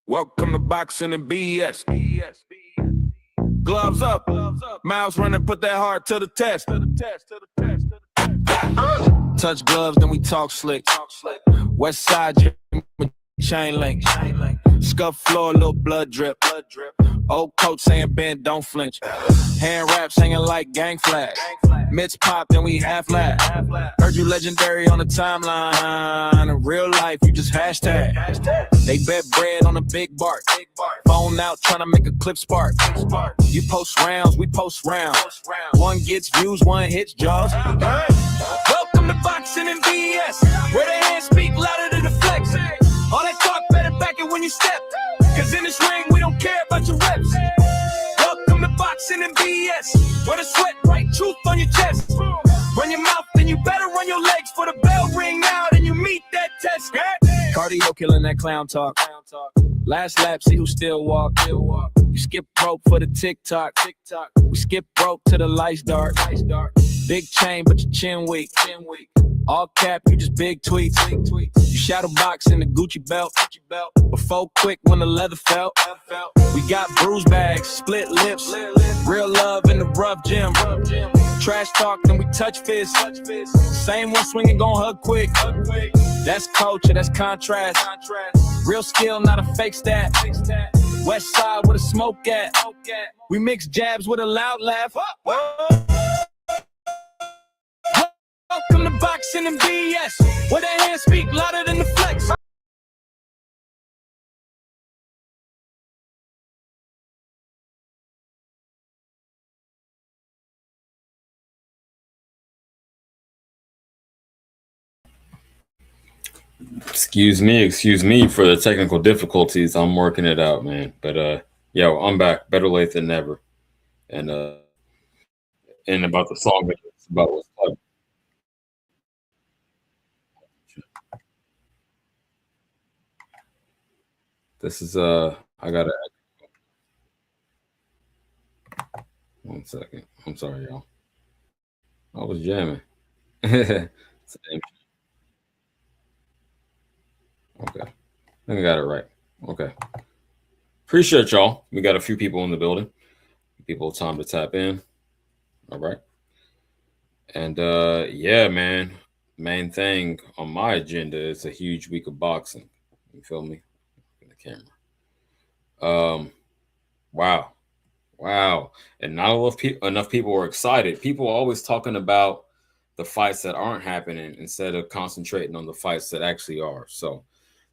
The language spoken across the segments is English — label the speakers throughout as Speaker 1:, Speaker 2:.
Speaker 1: Welcome to boxing and BS. Gloves up, mouths running, put that heart to the test. Touch gloves, then we talk slick. West side chain link. Scuff floor, little blood drip. Old coach saying bend, don't flinch. Hand wraps hanging like gang flag. Mitts pop, then we half laugh. Heard you legendary on the timeline. In real life, you just hashtag. They bet bread on a big bark. Phone out, trying to make a clip spark. You post rounds, we post rounds. One gets views, one hits jaws. Welcome to boxing and BS, where the hands speak louder than the flex. All that talk better back it when you step. Cause in this ring, we don't care about your reps. Welcome to boxing and BS, where the sweat write truth on your chest. Run your mouth, then you better run your legs for the bell ring out and you meet that test. Cardio killing that clown talk. Last lap, see who still walk. You skip rope for the TikTok. We skip rope to the lights dark. Big chain, but your chin weak. All cap, you just big tweets. You shadow box in the Gucci belt. Before quick when the leather felt. We got bruise bags, split lips. Real love in the rough gym. Trash talk, then we touch fists. Same one swinging, gon' hug quick. That's culture, that's contrast. Real skill, not a fake stat. West side with a smoke at. We mix jabs with a loud laugh. Welcome to boxing and BS, where the hands speak louder than the flex.
Speaker 2: Excuse me for the technical difficulties. I'm working it out, man. But yo, I'm back, better late than never. And about the song, it's about what's up. This is I gotta 1 second. I'm sorry, y'all. I was jamming. Same. Okay, I think I got it right. Okay, appreciate y'all. We got a few people in the building. People time to tap in. All right. And yeah, man. Main thing on my agenda is a huge week of boxing. You feel me? In the camera. Wow. Wow. And not enough people were excited. People are always talking about the fights that aren't happening instead of concentrating on the fights that actually are. So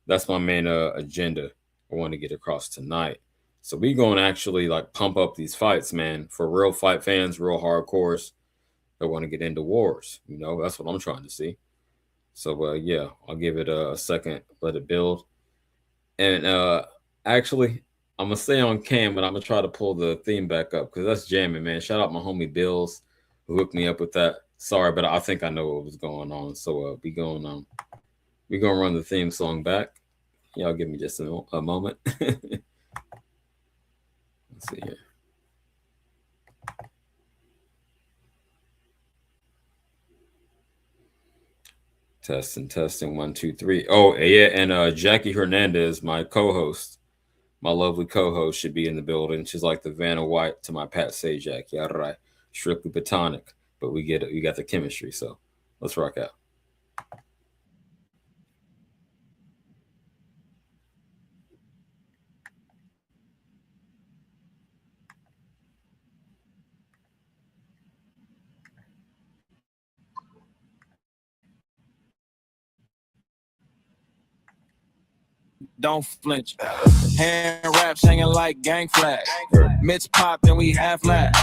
Speaker 2: that's my main agenda I want to get across tonight. So we going to actually like pump up these fights, man, for real fight fans, real hardcores that want to get into wars. You know, that's what I'm trying to see. So yeah, I'll give it a second, let it build. And actually, I'm gonna stay on cam, but I'm gonna try to pull the theme back up because that's jamming, man. Shout out my homie Bills who hooked me up with that. Sorry, but I think I know what was going on. So we gonna run the theme song back. Y'all give me just a moment. Let's see here. Testing 1 2 3. Oh yeah, and Jackie Hernandez, my co-host, my lovely co-host, should be in the building. She's like the Vanna White to my Pat Sajak. Yeah, right. Strictly platonic, but we get it. We got the chemistry. So let's rock out.
Speaker 1: Don't flinch. Hand wraps hanging like gang flag. Mitts pop, then we half laugh.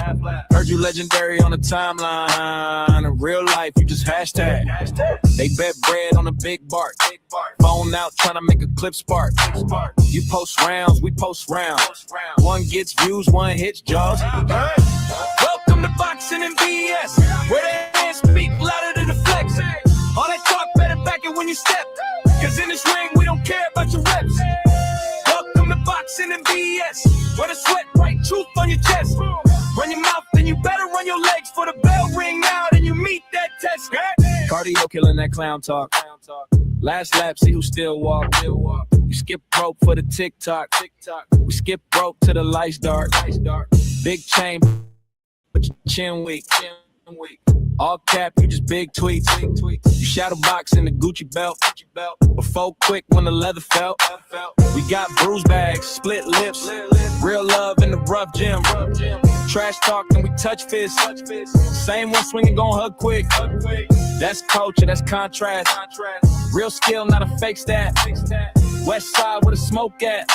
Speaker 1: Heard you legendary on the timeline. In real life, you just hashtag. They bet bread on a big bark. Phone out, trying to make a clip spark. You post rounds, we post rounds. One gets views, one hits jaws. Welcome to boxing and BS, where the hands speak louder than the flex. All that talk better back it when you step. Cause in this ring, we don't care about your reps. Welcome to boxing and BS, where the sweat write truth on your chest. Run your mouth, then you better run your legs for the bell ring out and you meet that test. Cardio killing that clown talk. Last lap, see who still walk. You skip rope for the TikTok. We skip rope to the lights dark. Big chain, but your chin weak. All cap, you just big tweets. You shadow box in the Gucci belt. Before quick when the leather felt. We got bruise bags, split lips. Real love in the rough gym. Trash talk and we touch fists. Same one swinging, gon' hug quick. That's culture, that's contrast. Real skill, not a fake stat. West side with a smoke at.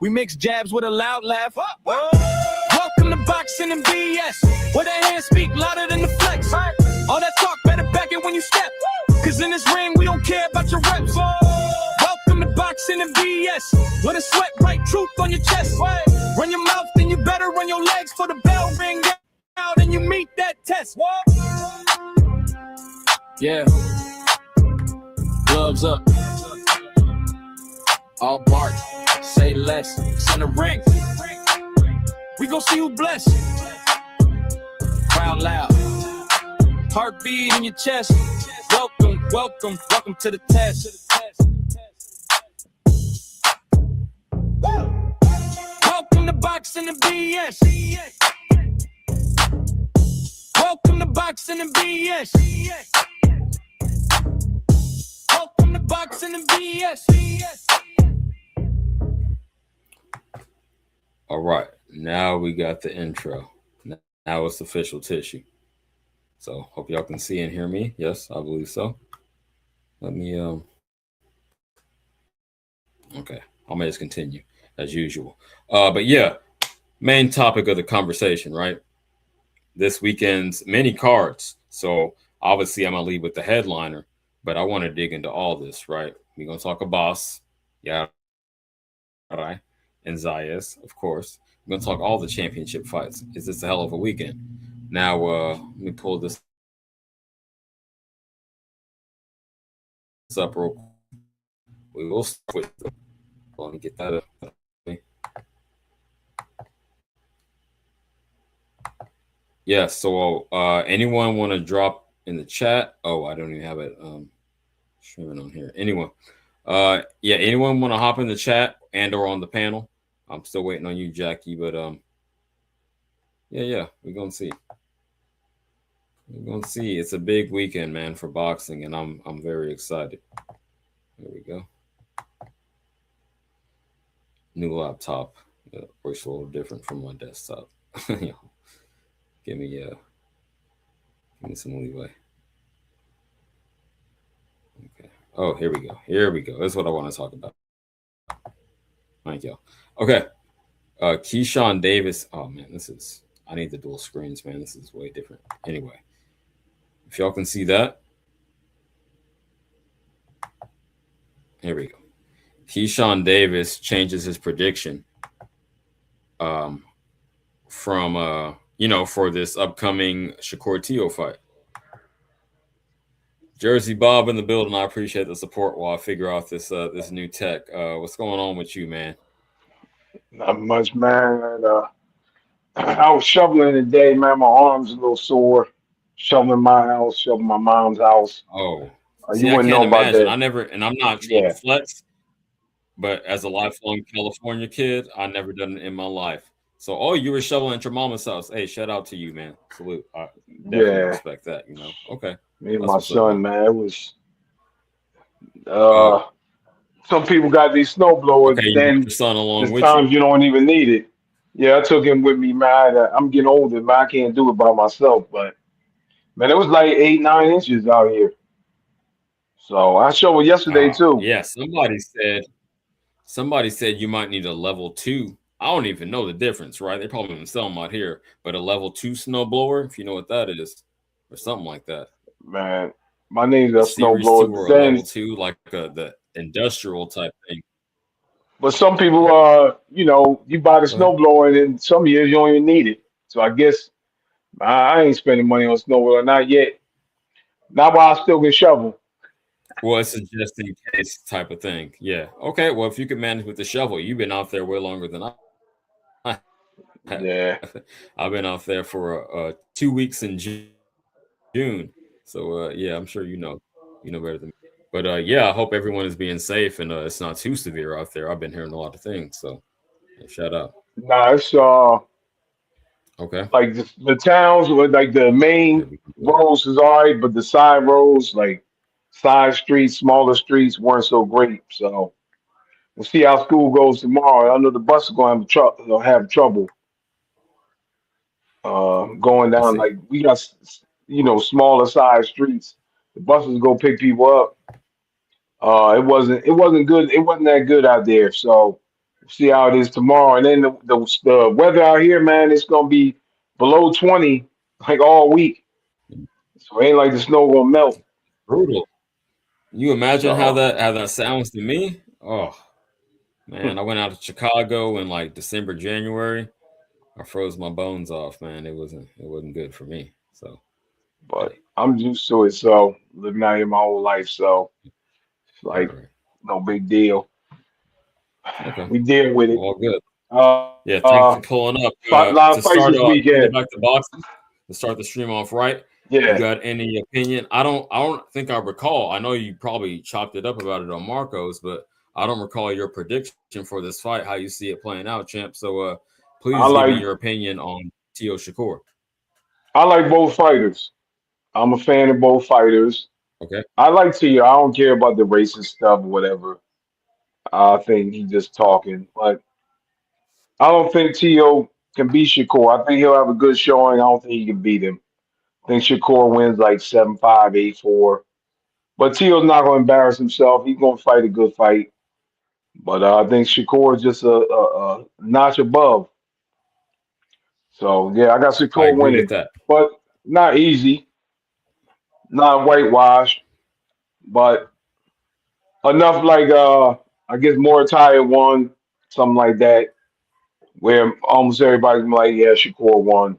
Speaker 1: We mix jabs with a loud laugh. Welcome to boxing and BS, where the hands speak louder than the flex. All that talk, better back it when you step. Cause in this ring, we don't care about your reps. Welcome to boxing and BS, where the sweat write truth on your chest. Run your mouth, then you better run your legs for the bell ring out and you meet that test. Yeah. Gloves up. All bark, say less. It's in the ring. We gon' see who blessed. Crowd loud. Heartbeat in your chest. Welcome, welcome, welcome to the test. Welcome to boxing and BS. Welcome to boxing and BS. Welcome to boxing and BS.
Speaker 2: All right, now we got the intro. Now it's official tissue. So hope y'all can see and hear me. Yes, I believe so. Let me okay, I may just continue as usual. But yeah, main topic of the conversation, right? This weekend's many cards. So obviously I'm gonna lead with the headliner, but I want to dig into all this, right? We're gonna talk about right, and Zayas, of course. We're gonna talk all the championship fights. Is this a hell of a weekend? Now let me pull this up real quick. We will start with let me get that up. Yeah, so anyone want to drop in the chat? Oh, I don't even have it streaming on here. Anyone? Yeah, anyone want to hop in the chat and or on the panel? I'm still waiting on you, Jackie, but yeah, we're gonna see. We're gonna see. It's a big weekend, man, for boxing, and I'm very excited. There we go. New laptop. Works a little different from my desktop. Give me some leeway. Okay. Oh, here we go. Here we go. That's what I want to talk about. Thank you. Okay. Keyshawn Davis. Oh man, I need the dual screens, man. This is way different. Anyway, if y'all can see that. Here we go. Keyshawn Davis changes his prediction from for this upcoming Shakur Teo fight. Jersey Bob in the building. I appreciate the support while I figure out this new tech. What's going on with you, man?
Speaker 3: Not much, man. And, I was shoveling today, man. My arm's a little sore. Shoveling my house, shoveling my mom's house.
Speaker 2: Oh,
Speaker 3: You
Speaker 2: see, I
Speaker 3: wouldn't know
Speaker 2: can't
Speaker 3: about
Speaker 2: imagine.
Speaker 3: that.
Speaker 2: And I'm not trying to
Speaker 3: Yeah,
Speaker 2: flex, but as a lifelong California kid, I never done it in my life. So, oh, you were shoveling at your mama's house. Hey, shout out to you, man. Salute. I definitely
Speaker 3: yeah.
Speaker 2: respect that. Okay,
Speaker 3: Me and
Speaker 2: that's
Speaker 3: my
Speaker 2: what's up,
Speaker 3: son,
Speaker 2: man.
Speaker 3: man. It was
Speaker 2: Oh,
Speaker 3: some people got these snow blowers,
Speaker 2: okay,
Speaker 3: but
Speaker 2: you brought
Speaker 3: then
Speaker 2: your son along
Speaker 3: there's
Speaker 2: with you.
Speaker 3: times you don't even need it. Yeah, I took him with me, man. I'm getting older, man. I can't do it by myself, but man, it was like 8, 9 inches out here. So I showed yesterday too.
Speaker 2: Yeah. Somebody said you might need a level 2. I don't even know the difference, right? They probably don't sell them out here, but a level 2 snowblower, if you know what that is, or something like that.
Speaker 3: Man, my name's
Speaker 2: A
Speaker 3: a snow
Speaker 2: series
Speaker 3: blower,
Speaker 2: 2
Speaker 3: but
Speaker 2: or a
Speaker 3: then
Speaker 2: level 2, like the industrial type thing.
Speaker 3: but some people,
Speaker 2: Okay,
Speaker 3: you buy the
Speaker 2: go ahead.
Speaker 3: snowblower and in some years you don't even need it. So I guess I ain't spending money on snowblower, not yet. Not while I still can shovel.
Speaker 2: Well, it's a just in case type of thing. Yeah. Okay. Well, if you can manage with the shovel, you've been out there way longer than I have.
Speaker 3: Yeah.
Speaker 2: I've been out there for 2 weeks in June. So yeah, I'm sure you know better than me. But yeah, I hope everyone is being safe and it's not too severe out there. I've been hearing a lot of things. So yeah, shout out.
Speaker 3: Nah, it's
Speaker 2: Okay.
Speaker 3: like the towns with like the
Speaker 2: Yeah,
Speaker 3: main
Speaker 2: we can do it.
Speaker 3: roads is all right, but the side roads, like side streets, smaller streets, weren't so great. So we'll see how school goes tomorrow. I know the bus is gonna have trouble going
Speaker 2: I
Speaker 3: down.
Speaker 2: see.
Speaker 3: Like we got smaller side streets. The buses go pick people up. It wasn't good. It wasn't that good out there. So we'll see how it is tomorrow. And then the weather out here, man, it's gonna be below 20 like all week. So it ain't like the snow gonna melt.
Speaker 2: Brutal. You imagine
Speaker 3: So
Speaker 2: how that sounds to me? Oh man, I went out to Chicago in like December, January. I froze my bones off, man. It wasn't good for me. So
Speaker 3: but
Speaker 2: hey,
Speaker 3: I'm used to it. So living out here my whole life. So it's
Speaker 2: right,
Speaker 3: like
Speaker 2: right.
Speaker 3: no big deal.
Speaker 2: Okay.
Speaker 3: We deal with it.
Speaker 2: Well, good.
Speaker 3: Uh,
Speaker 2: Yeah, thanks for pulling up.
Speaker 3: lot
Speaker 2: To
Speaker 3: of fights
Speaker 2: start
Speaker 3: this
Speaker 2: to get
Speaker 3: weekend.
Speaker 2: back to boxing, to start the stream off right. You
Speaker 3: Yeah,
Speaker 2: got any opinion? I don't think I recall. I know you probably chopped it up about it on Marcos, but I don't recall your prediction for this fight. How you see it playing out, champ? So,
Speaker 3: I
Speaker 2: please give me
Speaker 3: like
Speaker 2: your opinion on Tio Shakur.
Speaker 3: I like both fighters. I'm a fan of both fighters.
Speaker 2: Okay.
Speaker 3: I like Tia. I don't care about the racist stuff or whatever. I think he's just talking. But I don't think Tio can beat Shakur. I think he'll have a good showing. I don't think he can beat him. I think Shakur wins like 7-5, 8-4. But Tio's not going to embarrass himself. He's going to fight a good fight. But I think Shakur is just a notch above. So yeah, I got
Speaker 2: I
Speaker 3: Shakur
Speaker 2: agree with
Speaker 3: winning,
Speaker 2: that.
Speaker 3: but not easy, not whitewashed, but enough like I guess Morataya won, something like that, where almost everybody's like, yeah, Shakur won.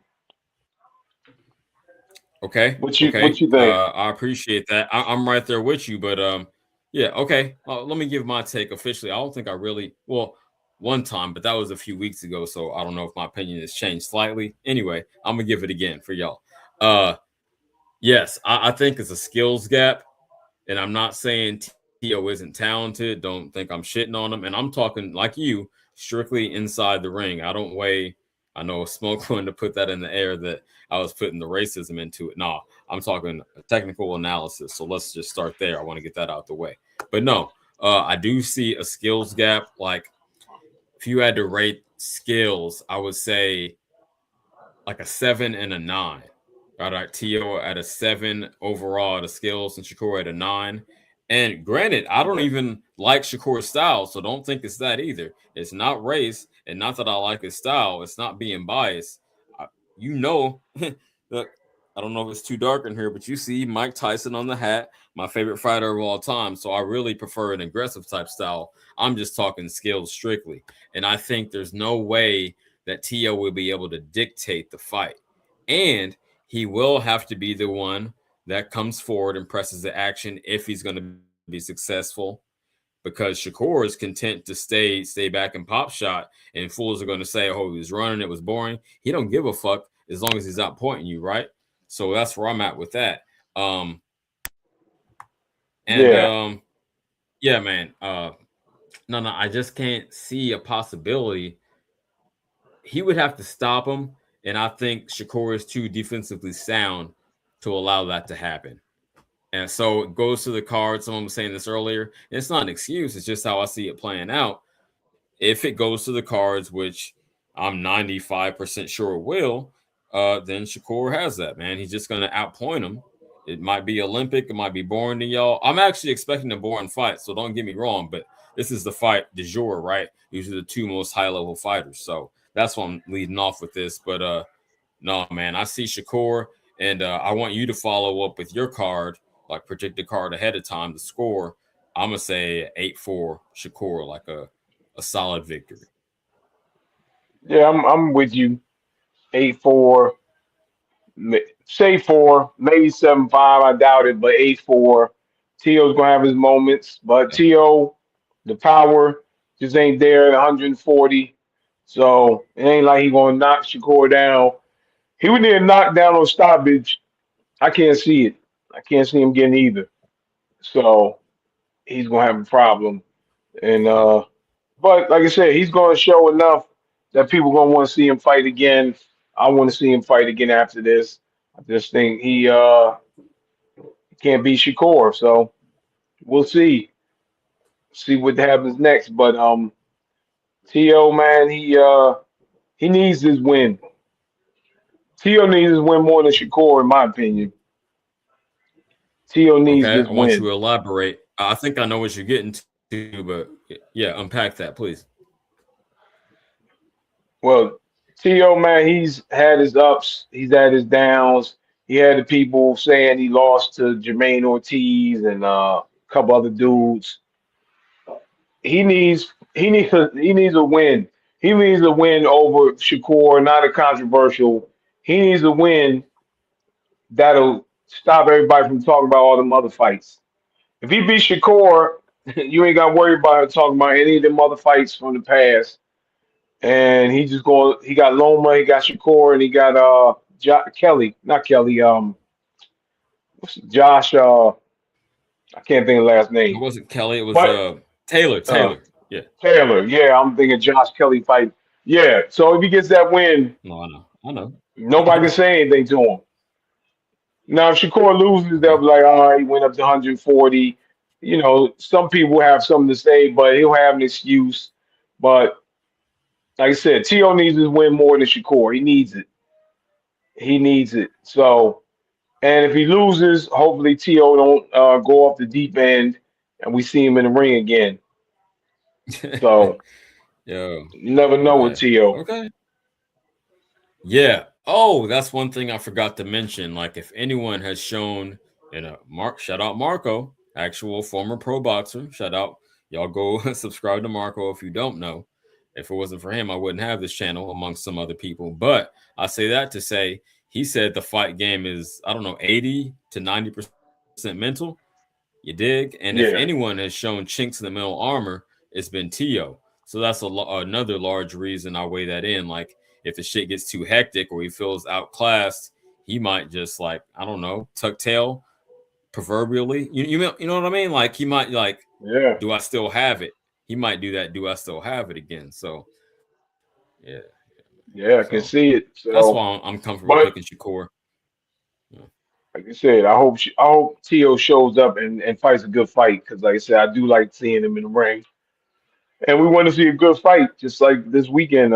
Speaker 2: Okay,
Speaker 3: What
Speaker 2: okay.
Speaker 3: you think?
Speaker 2: I appreciate that. I'm right there with you, but yeah, okay. Let me give my take officially. I don't think I really well one time, but that was a few weeks ago, so I don't know if my opinion has changed slightly. Anyway, I'm gonna give it again for y'all. Uh, yes, I think it's a skills gap. And I'm not saying Tio isn't talented. Don't think I'm shitting on him. And I'm talking like you, strictly inside the ring. I don't weigh. I know Smoke wanted to put that in the air that I was putting the racism into it. No, I'm talking a technical analysis. So let's just start there. I want to get that out the way. But no, I do see a skills gap. Like if you had to rate skills, I would say like a 7 and a 9. All right, Tio at a 7 overall at a skills and Shakur at a 9. And granted, I don't
Speaker 3: Yeah,
Speaker 2: even like Shakur's style, so don't think it's that either. It's not race, and not that I like his style. It's not being biased. I, you know, look, I don't know if it's too dark in here, but you see Mike Tyson on the hat, my favorite fighter of all time. So I really prefer an aggressive type style. I'm just talking skills strictly. And I think there's no way that Tio will be able to dictate the fight. And he will have to be the one that comes forward and presses the action if he's going to be successful. Because Shakur is content to stay back and pop shot, and fools are going to say, "Oh, he was running, it was boring." He don't give a fuck as long as he's not pointing you, right? So that's where I'm at with that. Um, and
Speaker 3: yeah,
Speaker 2: yeah, man. No, I just can't see a possibility. He would have to stop him, and I think Shakur is too defensively sound to allow that to happen. And so it goes to the card. Someone was saying this earlier. It's not an excuse. It's just how I see it playing out. If it goes to the cards, which I'm 95% sure it will, then Shakur has that, man. He's just going to outpoint him. It might be Olympic. It might be boring to y'all. I'm actually expecting a boring fight, so don't get me wrong, but this is the fight du jour, right? These are the two most high level fighters. So that's why I'm leading off with this. But no, man, I see Shakur, and I want you to follow up with your card, like predict the card ahead of time, the score. I'm gonna say 8-4 Shakur, like a solid victory.
Speaker 3: yeah. I'm with you. 8-4, say 4, maybe 7-5. I doubt it, but 8-4. Tio's gonna have his moments, but
Speaker 2: Okay.
Speaker 3: Tio, the power just ain't there at 140. So it ain't like he gonna knock Shakur down. He would need a knockdown on stoppage. I can't see it. I can't see him getting either. So. he's gonna have a problem. And
Speaker 2: Yeah.
Speaker 3: but like I said, he's gonna show enough that people gonna want to see him fight again. I want to see him fight again after this. I just think he can't beat Shakur, so we'll see what happens next. But T.O. man, he needs this win. T.O. needs this win more than Shakur, in my opinion. T.O. needs
Speaker 2: Okay,
Speaker 3: this
Speaker 2: I want you
Speaker 3: win.
Speaker 2: to elaborate. I think I know what you're getting to, but yeah, unpack that, please.
Speaker 3: Well, T.O. man, he's had his ups, he's had his downs. He had the people saying he lost to Jermaine Ortiz and a couple other dudes. He needs a win. He needs a win over Shakur, not a controversial. He needs a win that'll stop everybody from talking about all them other fights. If he beats Shakur, you ain't got to worry about talking about any of them other fights from the past. And he just going. He got Loma, he got Shakur, and he got Kelly, not Kelly. Josh. I can't think of the last
Speaker 2: It
Speaker 3: name,
Speaker 2: wasn't Kelly. It was
Speaker 3: but
Speaker 2: Taylor.
Speaker 3: uh,
Speaker 2: Taylor. Yeah.
Speaker 3: Taylor. Yeah, I'm thinking Josh Kelly fight. Yeah. So if he gets that win,
Speaker 2: No, I know. I know.
Speaker 3: nobody can say anything to him. Now, if Shakur loses, they'll
Speaker 2: Okay.
Speaker 3: be like, all right, he went up to 140. Some people have something to say, but he'll have an excuse. But like I said, T.O. needs to win more than Shakur. He needs it. He needs it. So, and if he loses, hopefully T.O. don't go off the deep end and we see him in the ring again. So,
Speaker 2: Yo.
Speaker 3: you never know with
Speaker 2: Okay.
Speaker 3: T.O.
Speaker 2: Okay. Yeah. Oh, that's one thing I forgot to mention. Like, if anyone has shown, shout out Marco, actual former pro boxer. Shout out, y'all go subscribe to Marco if you don't know. If it wasn't for him, I wouldn't have this channel amongst some other people. But I say that to say, he said the fight game is, I don't know, 80 to 90% mental. You dig? And if anyone
Speaker 3: Yeah,
Speaker 2: has shown chinks in the middle armor, it's been Tio. So that's another large reason I weigh that in. Like, if the shit gets too hectic or he feels outclassed, he might just, like, I don't know, tuck tail proverbially. You know what I mean? Like, he might, like,
Speaker 3: yeah,
Speaker 2: do I still have it? He might do that. Do I still have it again? So yeah.
Speaker 3: yeah, I
Speaker 2: So
Speaker 3: can see it.
Speaker 2: that's why
Speaker 3: So,
Speaker 2: I'm comfortable picking
Speaker 3: but
Speaker 2: Shakur. Yeah.
Speaker 3: like I said, I hope T.O. shows up and fights a good fight because, like I said, I do like seeing him in the ring. And we want to see a good fight, just like this weekend.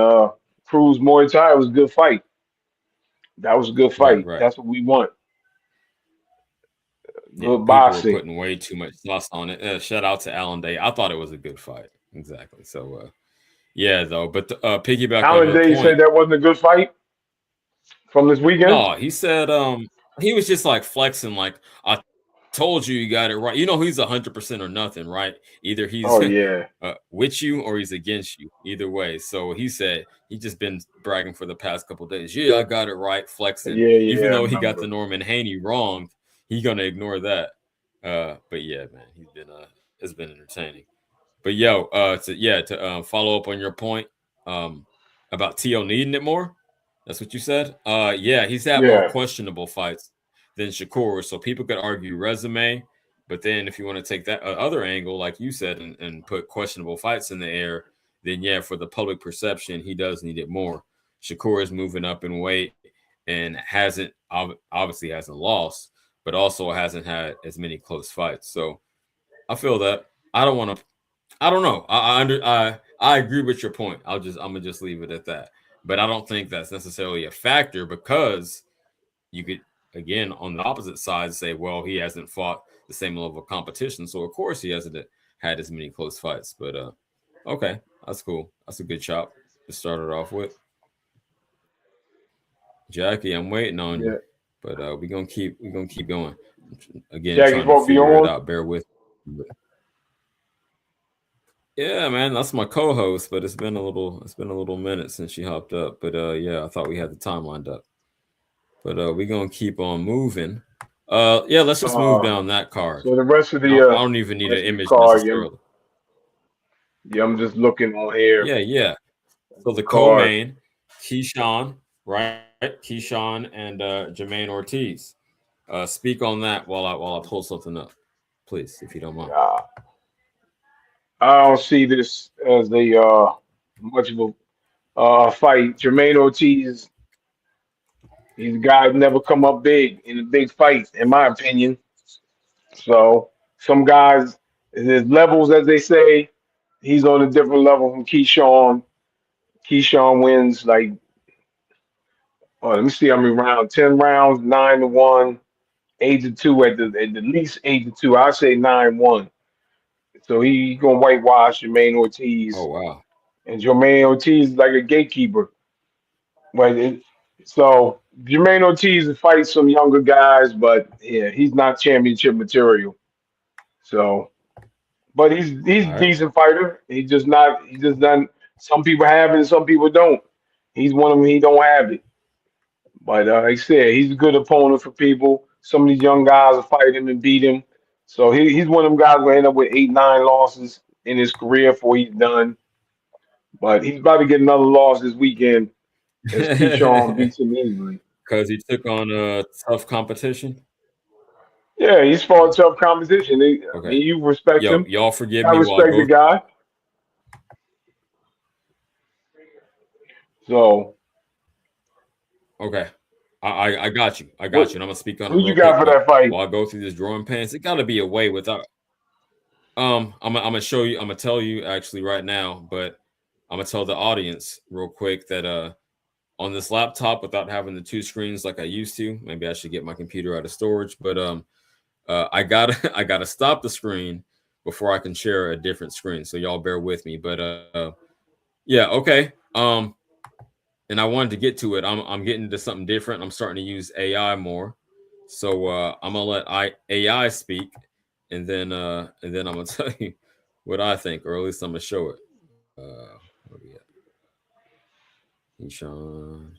Speaker 3: Cruz Muay Thai was a good fight. That was a good
Speaker 2: Right.
Speaker 3: fight.
Speaker 2: Right.
Speaker 3: That's what we want.
Speaker 2: Yeah,
Speaker 3: Good
Speaker 2: people were
Speaker 3: boxing.
Speaker 2: putting way too much sauce on it. Shout out to Alan Day. I thought it was a good fight. Exactly. So, yeah, though. But piggyback on
Speaker 3: Alan
Speaker 2: your
Speaker 3: Day said
Speaker 2: point.
Speaker 3: that wasn't a good fight from this weekend.
Speaker 2: No, he said he was just like flexing, like, I told you got it right. He's 100% or nothing, right? Either he's
Speaker 3: Oh yeah,
Speaker 2: with you or he's against you. Either way. So he said he just been bragging for the past couple days. Yeah, I got it right, flexing.
Speaker 3: yeah,
Speaker 2: Even
Speaker 3: yeah. I
Speaker 2: though he got
Speaker 3: remember.
Speaker 2: the Norman Haney wrong, he gonna ignore that. But yeah, man, it's been entertaining. But yo, to follow up on your point, um, about T.O. needing it more. That's what you said. Yeah, he's had more
Speaker 3: Yeah,
Speaker 2: questionable fights than Shakur, so people could argue resume. But then, if you want to take that other angle, like you said, and put questionable fights in the air, then yeah, for the public perception, he does need it more. Shakur is moving up in weight and obviously hasn't lost, but also hasn't had as many close fights. So I feel that. I don't want to I don't know. I agree with your point. I'm gonna just leave it at that. But I don't think that's necessarily a factor because you could again on the opposite side say, well, he hasn't fought the same level of competition, so of course he hasn't had as many close fights. But okay, that's cool. That's a good chop to start it off with. Jackie, I'm waiting on you,
Speaker 3: yeah.
Speaker 2: but we gonna keep going. Again,
Speaker 3: Jackie's
Speaker 2: trying to
Speaker 3: supposed to be
Speaker 2: figure it
Speaker 3: on.
Speaker 2: out. Bear with. Yeah, man, that's my co-host, but it's been a little minute since she hopped up. But yeah, I thought we had the time lined up. But we're gonna keep on moving. Yeah, let's just move
Speaker 3: Uh,
Speaker 2: down that card.
Speaker 3: so the rest of
Speaker 2: I don't,
Speaker 3: the
Speaker 2: I don't even need an image
Speaker 3: card, yeah,
Speaker 2: necessarily.
Speaker 3: yeah, I'm just looking on here
Speaker 2: Yeah, yeah. So
Speaker 3: the
Speaker 2: the
Speaker 3: card.
Speaker 2: co-main, Keyshawn, right? Keyshawn and Jermaine Ortiz. Speak on that while I pull something up, please, if you don't mind.
Speaker 3: Yeah. I don't see this as a much of a fight. Jermaine Ortiz, he's a guy who never come up big in a big fight, in my opinion. So some guys, there's levels, as they say. He's on a different level from Keyshawn. Keyshawn wins like, oh, let me see how many rounds. 10 rounds, 9-1, 8-2 at the least 8-2. I say 9-1. So he gonna whitewash Jermaine
Speaker 2: Oh
Speaker 3: Ortiz,
Speaker 2: wow.
Speaker 3: and Jermaine Ortiz is like a gatekeeper. But so Jermaine Ortiz fights some younger guys, but yeah, he's not championship material. So, but he's a
Speaker 2: All right.
Speaker 3: decent fighter. He just not. He just done. Some people have it, and some people don't. He's one of them. He don't have it. But like I said, he's a good opponent for people. Some of these young guys will fight him and beat him. So he's one of them guys who end up with 8, 9 losses in his career before he's done. But he's about to get another loss this weekend as Keyshawn beats him easily.
Speaker 2: Because he took on a tough competition.
Speaker 3: Yeah, he's fought
Speaker 2: Oh,
Speaker 3: tough competition. I
Speaker 2: okay.
Speaker 3: mean, you respect
Speaker 2: Yo,
Speaker 3: him.
Speaker 2: y'all forgive
Speaker 3: I
Speaker 2: me while I
Speaker 3: respect the
Speaker 2: go.
Speaker 3: guy. So
Speaker 2: Okay. I got you. I
Speaker 3: what
Speaker 2: got you. And I'm gonna speak on it
Speaker 3: who you
Speaker 2: real
Speaker 3: got
Speaker 2: quick.
Speaker 3: for
Speaker 2: But
Speaker 3: that fight?
Speaker 2: while I go through this drawing pants, it gotta be a way without I'm gonna show you, I'm gonna tell you actually right now, but I'm gonna tell the audience real quick that on this laptop without having the two screens like I used to, maybe I should get my computer out of storage, but I gotta I gotta stop the screen before I can share a different screen. So y'all bear with me. But yeah, okay. And I wanted to get to it. I'm getting to something different. I'm starting to use AI more. So I'm gonna let AI speak, and then I'm gonna tell you what I think, or at least I'm gonna show it. Where we at? Sean.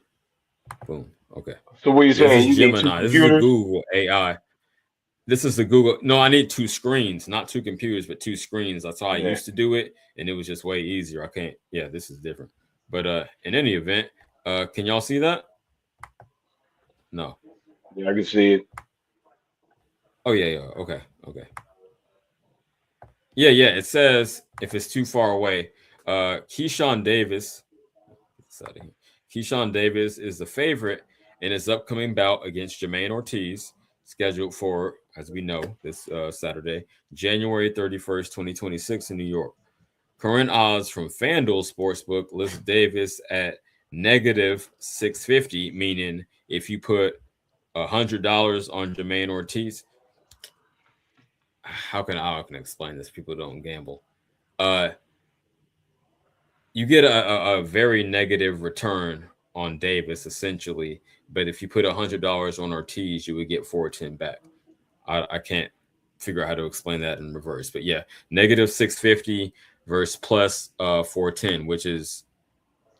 Speaker 2: Boom. Okay.
Speaker 3: So what are you
Speaker 2: Yeah, this
Speaker 3: saying?
Speaker 2: is
Speaker 3: You need two
Speaker 2: Gemini. This is a
Speaker 3: computers?
Speaker 2: Google AI. This is the Google. No, I need two screens, not two computers, but two screens. That's how I
Speaker 3: Yeah,
Speaker 2: used to do it, and it was just way easier. I can't. Yeah, this is different. But in any event, can y'all see that? No.
Speaker 3: yeah, I can see it.
Speaker 2: Oh yeah, yeah. Okay, okay. Yeah, yeah. It says if it's too far away, Keyshawn Davis. It's out of here. Keyshawn Davis is the favorite in his upcoming bout against Jermaine Ortiz, scheduled for, as we know, this Saturday, January 31st, 2026, in New York. Current odds from FanDuel Sportsbook list Davis at -650, meaning if you put $100 on Jermaine Ortiz, how can I explain this? People don't gamble. Uh, you get a very negative return on Davis essentially, but if you put $100 on Ortiz, you would get 410 back. I can't figure out how to explain that in reverse, but yeah, -650 versus plus 410, which is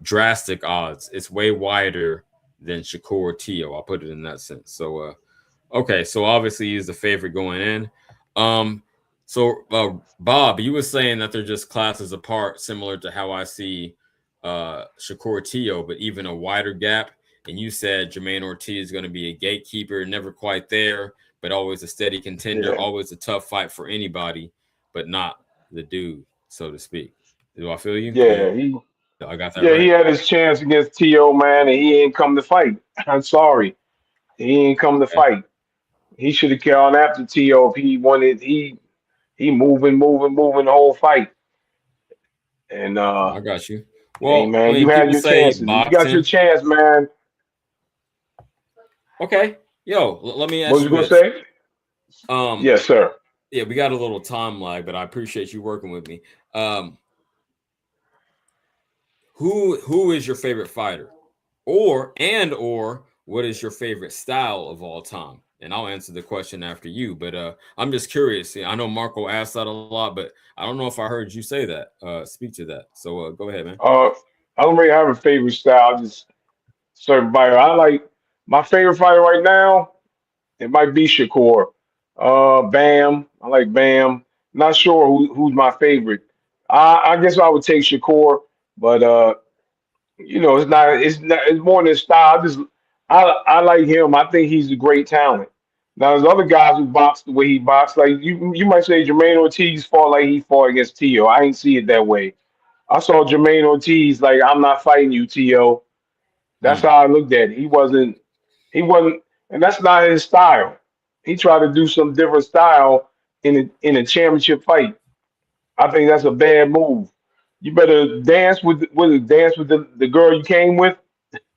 Speaker 2: drastic odds. It's way wider than Shakur Tio. I'll put it in that sense. So okay, so obviously he's the favorite going in. Um, Bob, you were saying that they're just classes apart, similar to how I see Shakur Tio, but even a wider gap. And you said Jermaine Ortiz is going to be a gatekeeper, never quite there, but always a steady contender,
Speaker 3: Yeah,
Speaker 2: always a tough fight for anybody, but not the dude, so to speak. Do I feel you?
Speaker 3: yeah,
Speaker 2: I got that
Speaker 3: yeah, he
Speaker 2: right?
Speaker 3: had his chance against T.O. man, and he ain't come to fight. I'm sorry, he ain't come to
Speaker 2: Okay.
Speaker 3: fight. He should have gone after T.O. if he wanted. He moving the whole fight. And
Speaker 2: I got you.
Speaker 3: hey,
Speaker 2: Well, I
Speaker 3: man, you
Speaker 2: mean,
Speaker 3: had
Speaker 2: people
Speaker 3: your
Speaker 2: say
Speaker 3: chances. You got your
Speaker 2: boxing.
Speaker 3: chance, man.
Speaker 2: Okay. Yo, let me
Speaker 3: What
Speaker 2: ask
Speaker 3: was you
Speaker 2: you
Speaker 3: gonna
Speaker 2: this.
Speaker 3: say?
Speaker 2: Um,
Speaker 3: Yes, sir.
Speaker 2: yeah, we got a little time lag, but I appreciate you working with me. Um, who is your favorite fighter? Or what is your favorite style of all time? And I'll answer the question after you, but I'm just curious. Yeah, I know Marco asked that a lot, but I don't know if I heard you say that, speak to that. So go ahead, man.
Speaker 3: Uh, I don't really have a favorite style. Just certain fighter. I like my favorite fighter right now. It might be Shakur. Bam. I like Bam. Not sure who's my favorite. I guess I would take Shakur, but it's not. It's not. It's more than style. I like him. I think he's a great talent. Now there's other guys who box the way he boxed. Like you might say Jermaine Ortiz fought like he fought against Tio. I ain't see it that way. I saw Jermaine Ortiz like I'm not fighting you, Tio. That's
Speaker 2: Mm.
Speaker 3: how I looked at it. He wasn't, and that's not his style. He tried to do some different style in a championship fight. I think that's a bad move. You better dance with the girl you came with.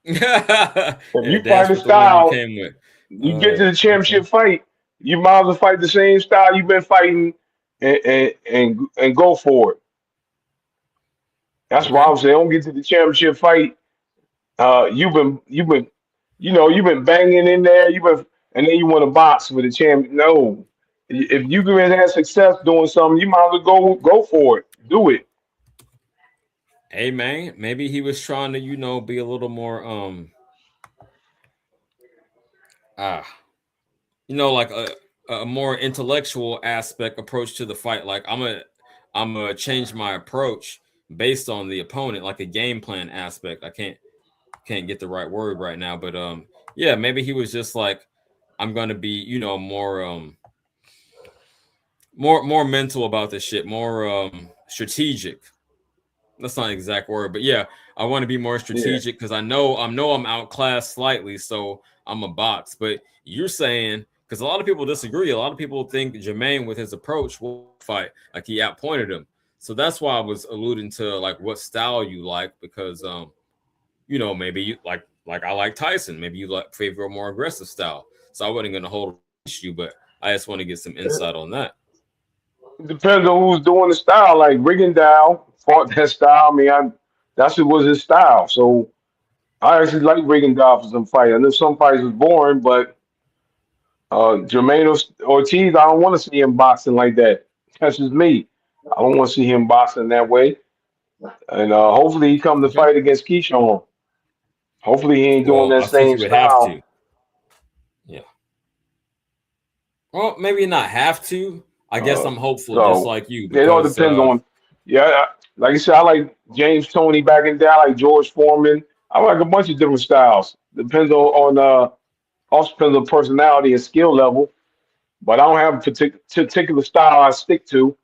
Speaker 3: If
Speaker 2: Yeah,
Speaker 3: you fight
Speaker 2: dance
Speaker 3: a
Speaker 2: with the one you
Speaker 3: style,
Speaker 2: came with.
Speaker 3: you get to the
Speaker 2: Okay.
Speaker 3: championship fight, you might as well fight the same style you've been fighting and go for it. That's why I
Speaker 2: Okay.
Speaker 3: was saying don't get to the championship fight. You've been you've been banging in there, and then you want to box with a champion. No. If you can have success doing something, you might as well go for it. Do it.
Speaker 2: Hey man, maybe he was trying to, be a little more ah, like a more intellectual aspect approach to the fight. Like I'm gonna change my approach based on the opponent, like a game plan aspect. I can't get the right word right now, but yeah, maybe he was just like, I'm gonna be, more mental about this shit, more strategic. That's not an exact word, but yeah, I want to be more
Speaker 3: Yeah.
Speaker 2: strategic because I know I'm outclassed slightly, so I'm a box. But you're saying, because a lot of people disagree, a lot of people think Jermaine with his approach will fight like he outpointed him. So that's why I was alluding to like what style you like, because maybe you like I like Tyson, maybe you like favor a more aggressive style. So I wasn't gonna hold against you, but I just want to get some insight on that.
Speaker 3: It depends on who's doing the style. Like Rigondeaux fought that style. I mean, that's what was his style. So I actually like Rigondeaux for some fights. I know some fights was boring, but Jermaine Ortiz, I don't want to see him boxing like that. That's just me. I don't want to see him boxing that way. And hopefully he come to
Speaker 2: Okay.
Speaker 3: fight against Keyshawn. Hopefully he ain't doing
Speaker 2: Well,
Speaker 3: that
Speaker 2: I think
Speaker 3: same
Speaker 2: you would have
Speaker 3: style.
Speaker 2: to. Yeah. Well, maybe not have to. I guess
Speaker 3: Uh,
Speaker 2: I'm hopeful, just
Speaker 3: so
Speaker 2: like you,
Speaker 3: it all
Speaker 2: because
Speaker 3: depends on. Yeah, like I said, I like James Tony back in there. I like George Foreman. I like a bunch of different styles. Depends on also depends on personality and skill level. But I don't have a particular style I stick to.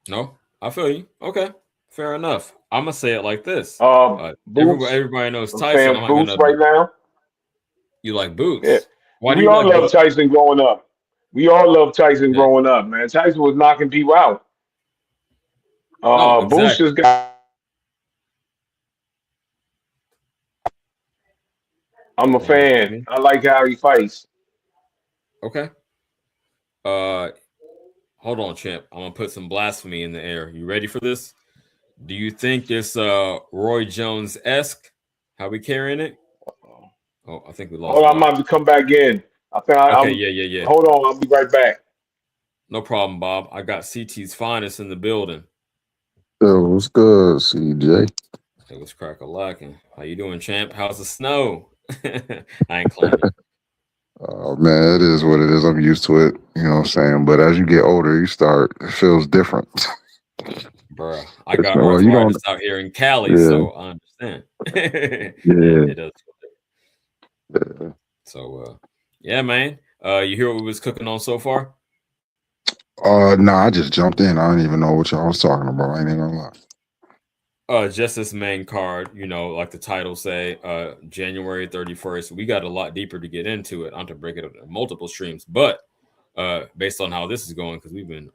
Speaker 2: no, I feel you. Okay, fair enough. I'm gonna say it like this. Everybody,
Speaker 3: Boots.
Speaker 2: everybody knows
Speaker 3: I'm
Speaker 2: Tyson.
Speaker 3: saying
Speaker 2: I'm not
Speaker 3: Boots
Speaker 2: gonna.
Speaker 3: right now.
Speaker 2: You like
Speaker 3: Yeah,
Speaker 2: Boots? Why do
Speaker 3: we
Speaker 2: you
Speaker 3: all
Speaker 2: like
Speaker 3: love
Speaker 2: Boots?
Speaker 3: Tyson growing up. We all love Tyson
Speaker 2: Okay.
Speaker 3: growing up, man. Tyson was knocking people out.
Speaker 2: No,
Speaker 3: Boots
Speaker 2: exactly.
Speaker 3: just got. I'm a
Speaker 2: Damn, you hear
Speaker 3: fan.
Speaker 2: me?
Speaker 3: I like how he fights.
Speaker 2: Okay. Uh, hold on, champ. I'm gonna put some blasphemy in the air. You ready for this? Do you think it's Roy Jones esque? How we carrying it? Oh, I think we
Speaker 3: Hold
Speaker 2: lost
Speaker 3: on, I'm
Speaker 2: Bob.
Speaker 3: about to come back in. I think
Speaker 2: Okay,
Speaker 3: I'm.
Speaker 2: yeah, yeah, yeah.
Speaker 3: Hold on, I'll be right back.
Speaker 2: No problem, Bob. I got CT's finest in the building.
Speaker 4: Yo, what's good, CJ?
Speaker 2: Hey, what's crack a lacking? How you doing, champ? How's the snow? I ain't claiming,
Speaker 4: Oh man, it is what it is. I'm used to it. You know what I'm saying? But as you get older, it feels different.
Speaker 2: bruh. I got
Speaker 4: Well, you don't.
Speaker 2: arthritis out here in Cali,
Speaker 4: Yeah,
Speaker 2: so I understand. it,
Speaker 4: yeah,
Speaker 2: it does.
Speaker 4: yeah.
Speaker 2: So, yeah, man. You hear what we was cooking on so far?
Speaker 4: No, I just jumped in. I don't even know what y'all was talking about. I ain't even gonna lie.
Speaker 2: Just this main card, like the title say, January 31st. We got a lot deeper to get into it. I'm to break it up into multiple streams, but based on how this is going, because we've been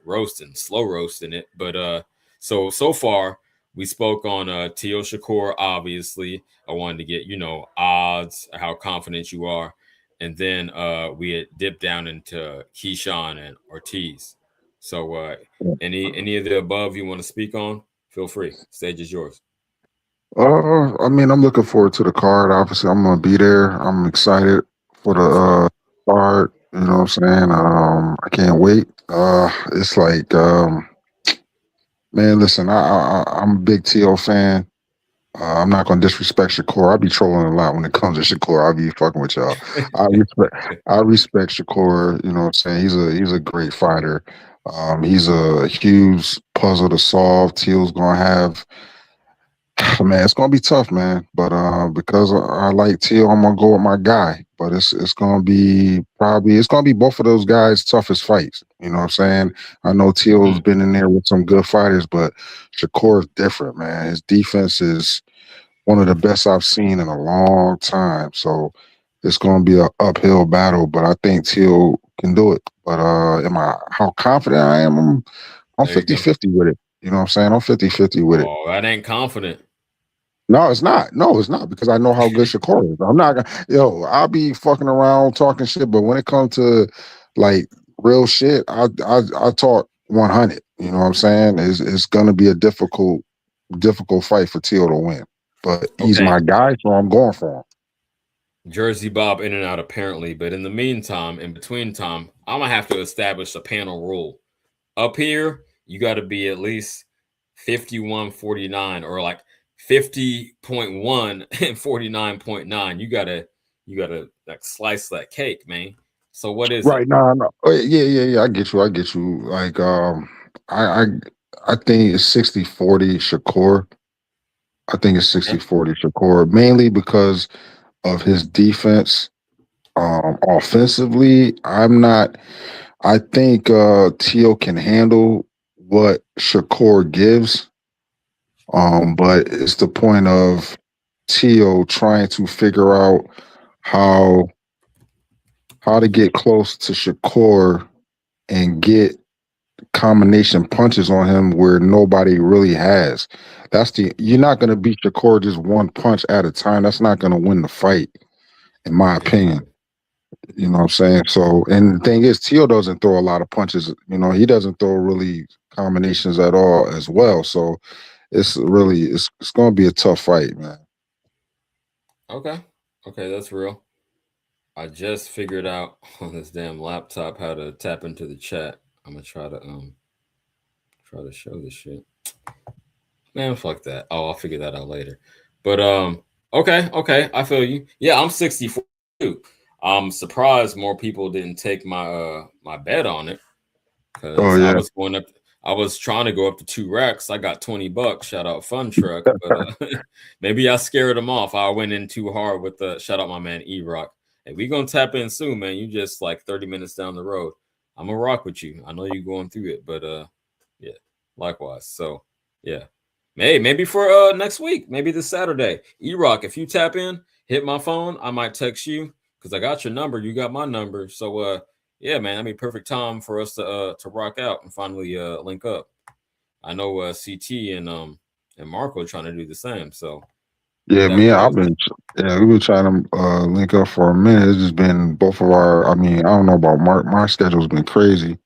Speaker 2: slow roasting it. But so far we spoke on Teo Shakur. Obviously, I wanted to get odds, how confident you are, and then we had dipped down into Keyshawn and Ortiz. So any of the above you want to speak on? Feel free. Stage is yours.
Speaker 4: I mean, I'm looking forward to the card. Obviously, I'm gonna be there. I'm excited for the
Speaker 2: That's right.
Speaker 4: card. You know what I'm saying? I can't wait. It's like, man, listen, I'm a big T.O. fan. I'm not gonna disrespect Shakur. I be trolling a lot when it comes to Shakur. I be fucking with y'all. I respect I respect Shakur. You know what I'm saying? He's a great fighter. He's a huge puzzle to solve. Teal's gonna have, man, it's gonna be tough, man. But because I like Teal, I'm gonna go with my guy. but it's gonna be both of those guys' toughest fights. You know what I'm saying? I know Teal's been in there with some good fighters, but Shakur's different, man. His defense is one of the best I've seen in a long time. So it's gonna be an uphill battle, but I think Teal can do it. But am I how confident I am? I'm
Speaker 2: There you go.
Speaker 4: 50-50 with it. You know what I'm saying? I'm 50-50 with it.
Speaker 2: Oh, that ain't confident.
Speaker 4: No, it's not. No, it's not because I know how good Shakur is. I'm not gonna, I'll be fucking around talking shit, but when it comes to like real shit, I talk 100. You know what I'm saying? It's gonna be a difficult fight for Teal to win, but he's
Speaker 2: Okay.
Speaker 4: my guy, so I'm going for him.
Speaker 2: Jersey Bob in and out apparently, but in the meantime, in between time, I'm gonna have to establish a panel rule. Up here, you got to be at least 51.49 or like 50.1 and 49.9. You gotta like slice that cake, man. So what is it?
Speaker 4: Right? No, no. Oh, yeah. I get you. I get you. Like, I I I think it's 60-40 Shakur. I think it's
Speaker 2: Okay.
Speaker 4: 60-40 Shakur, mainly because of his defense. Offensively, I'm not. I think Teal can handle what Shakur gives. But it's the point of Teal trying to figure out how how to get close to Shakur and get combination punches on him where nobody really has. You're not gonna beat Shakur just one punch at a time. That's not gonna win the fight, in my opinion.
Speaker 2: Exactly.
Speaker 4: You know what I'm saying? So, and the thing is, Teal doesn't throw a lot of punches. He doesn't throw really combinations at all as well. So, it's going to be a tough fight, man.
Speaker 2: Okay. Okay, that's real. I just figured out on this damn laptop how to tap into the chat. I'm gonna try to show this shit. Man, fuck that. Oh, I'll figure that out later. But okay, I feel you. Yeah, I'm 64 too. I'm surprised more people didn't take my bet on it
Speaker 4: Oh
Speaker 2: because I
Speaker 4: yeah,
Speaker 2: was going up. I was trying to go up to 2 racks. I got $20. Shout out Fun Truck, but maybe I scared them off. I went in too hard with the shout out my man E Rock. Hey, we gonna tap in soon, man. You just like 30 minutes down the road. I'm gonna rock with you. I know you going through it, but yeah, likewise. So yeah. Hey, maybe for next week, maybe this Saturday. E Rock, if you tap in, hit my phone. I might text you because I got your number. You got my number. So yeah, man, that'd be perfect time for us to rock out and finally link up. I know CT and Marco are trying to do the same. So
Speaker 4: yeah,
Speaker 2: that'd
Speaker 4: me.
Speaker 2: be
Speaker 4: I've
Speaker 2: dope.
Speaker 4: been, yeah, we've been trying to link up for a minute. It's just been both of our. I mean, I don't know about Mark. My schedule's been crazy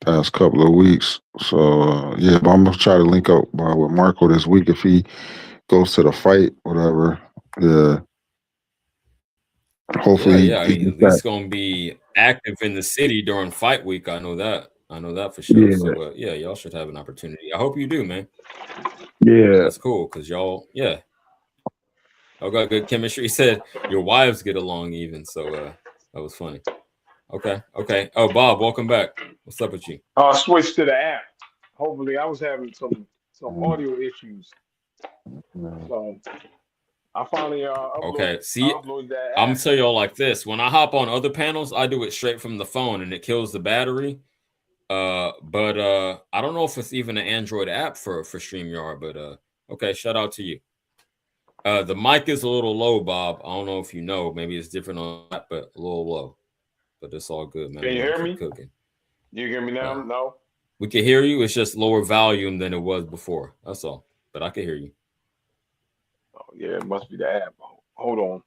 Speaker 4: past couple of weeks. So yeah, but I'm gonna try to link up with Marco this week if he goes to the fight, whatever. Yeah,
Speaker 2: Yeah,
Speaker 4: hopefully
Speaker 2: yeah. I
Speaker 4: he
Speaker 2: mean,
Speaker 4: gets
Speaker 2: at
Speaker 4: that.
Speaker 2: least gonna be active in the city during fight week. I know that. I know that for sure.
Speaker 4: Yeah,
Speaker 2: So yeah, y'all should have an opportunity. I hope you do, man.
Speaker 4: yeah.
Speaker 2: That's cool because y'all got good chemistry. He said your wives get along even. So that was funny. Okay, okay. Oh, Bob, welcome back. What's up with you?
Speaker 3: I'll switch to the app. Hopefully, I was having some audio issues, so I finally
Speaker 2: Okay,
Speaker 3: I
Speaker 2: see,
Speaker 3: uploaded that
Speaker 2: I'm gonna
Speaker 3: app.
Speaker 2: tell y'all like this. When I hop on other panels, I do it straight from the phone and it kills the battery. But I don't know if it's even an Android app for StreamYard, but okay, shout out to you. The mic is a little low, Bob. I don't know if you know. Maybe it's different on that, but a little low. But it's all good, man.
Speaker 3: Can
Speaker 2: We're
Speaker 3: you
Speaker 2: gonna
Speaker 3: hear
Speaker 2: keep
Speaker 3: me?
Speaker 2: cooking.
Speaker 3: You hear me now?
Speaker 2: Uh,
Speaker 3: No.
Speaker 2: we can hear you. It's just lower volume than it was before. That's all. But I can hear you.
Speaker 3: Oh, yeah, it must be the app. Hold on.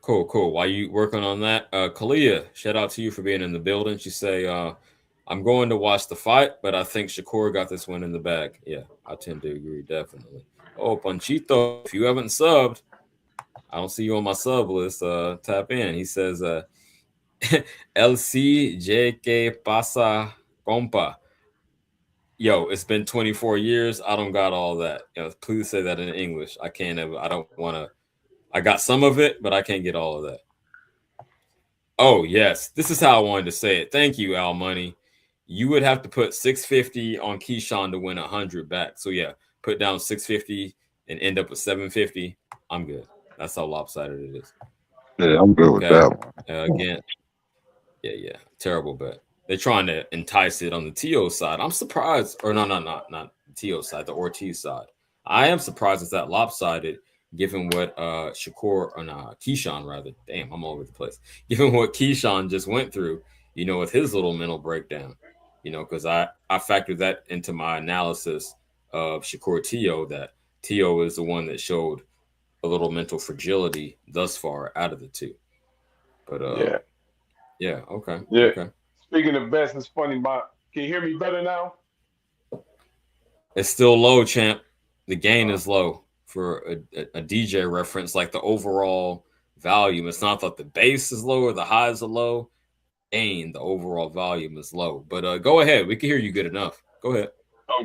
Speaker 2: Cool, cool. While you working on that, Kalia, shout out to you for being in the building. She say, I'm going to watch the fight, but I think Shakur got this one in the bag. Yeah, I tend to agree, definitely. Oh, Panchito, if you haven't subbed, I don't see you on my sub list. Tap in. He says, LCJK pasa compa. Yo, it's been 24 years. I don't got all that. Please say that in English. I can't ever, I don't want to. I got some of it, but I can't get all of that. Oh, yes. This is how I wanted to say it. Thank you, Al Money. You would have to put 650 on Keyshawn to win 100 back. So, yeah, put down 650 and end up with 750. I'm good. That's how lopsided it is.
Speaker 4: Yeah, I'm good with
Speaker 2: Okay.
Speaker 4: that one.
Speaker 2: Again, yeah. Terrible bet. They're trying to entice it on the TO side. I'm surprised, or no, not TO side, the Ortiz side. I am surprised it's that lopsided, given what Shakur or Keyshawn rather. Damn, I'm all over the place. Given what Keyshawn just went through, with his little mental breakdown, because I factored that into my analysis of Shakur Tio, that Tio is the one that showed a little mental fragility thus far out of the two. But
Speaker 3: Yeah,
Speaker 2: yeah, okay,
Speaker 3: yeah.
Speaker 2: okay.
Speaker 3: Speaking of best, it's funny. Can you hear me better now?
Speaker 2: It's still low, champ. The gain is low for a DJ reference. Like the overall volume, it's not that the bass is low or the highs are low. Gain, the overall volume is low. But go ahead. We can hear you good enough. Go ahead.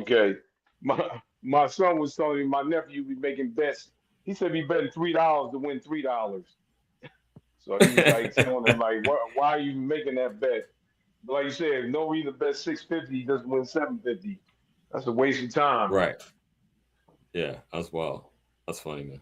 Speaker 3: Okay. My son was telling me my nephew be making bets. He said he betting $3 to win $3. So he was like telling him like, why are you making that bet? But like you said, no reason to bet 650, just win 750. That's a waste of time.
Speaker 2: Right. Yeah, that's well. That's funny, man.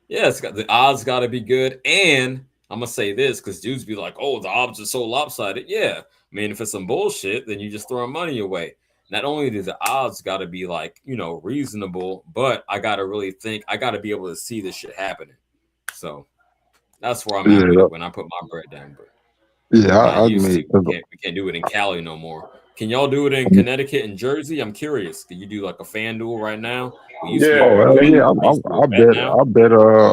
Speaker 2: Yeah, it's got the odds got to be good, and I'm gonna say this because dudes be like, "Oh, the odds are so lopsided." Yeah, I mean, if it's some bullshit, then you just throw money away. Not only do the odds got to be like reasonable, but I got to really think. I got to be able to see this shit happening. So that's where I'm at with
Speaker 4: Yeah,
Speaker 2: it when I put my bread down. But
Speaker 4: yeah,
Speaker 2: we're not
Speaker 4: I
Speaker 2: used to.
Speaker 4: made.
Speaker 2: We can't do it in Cali no more. Can y'all do it in Connecticut and Jersey? I'm curious. Can you do like a FanDuel right now? We used to be able
Speaker 3: Yeah,
Speaker 2: to
Speaker 4: Oh
Speaker 2: do
Speaker 4: hell
Speaker 2: it.
Speaker 3: and
Speaker 4: yeah!
Speaker 2: We used to be able
Speaker 4: I
Speaker 2: to bet
Speaker 4: bet.
Speaker 2: now.
Speaker 4: I've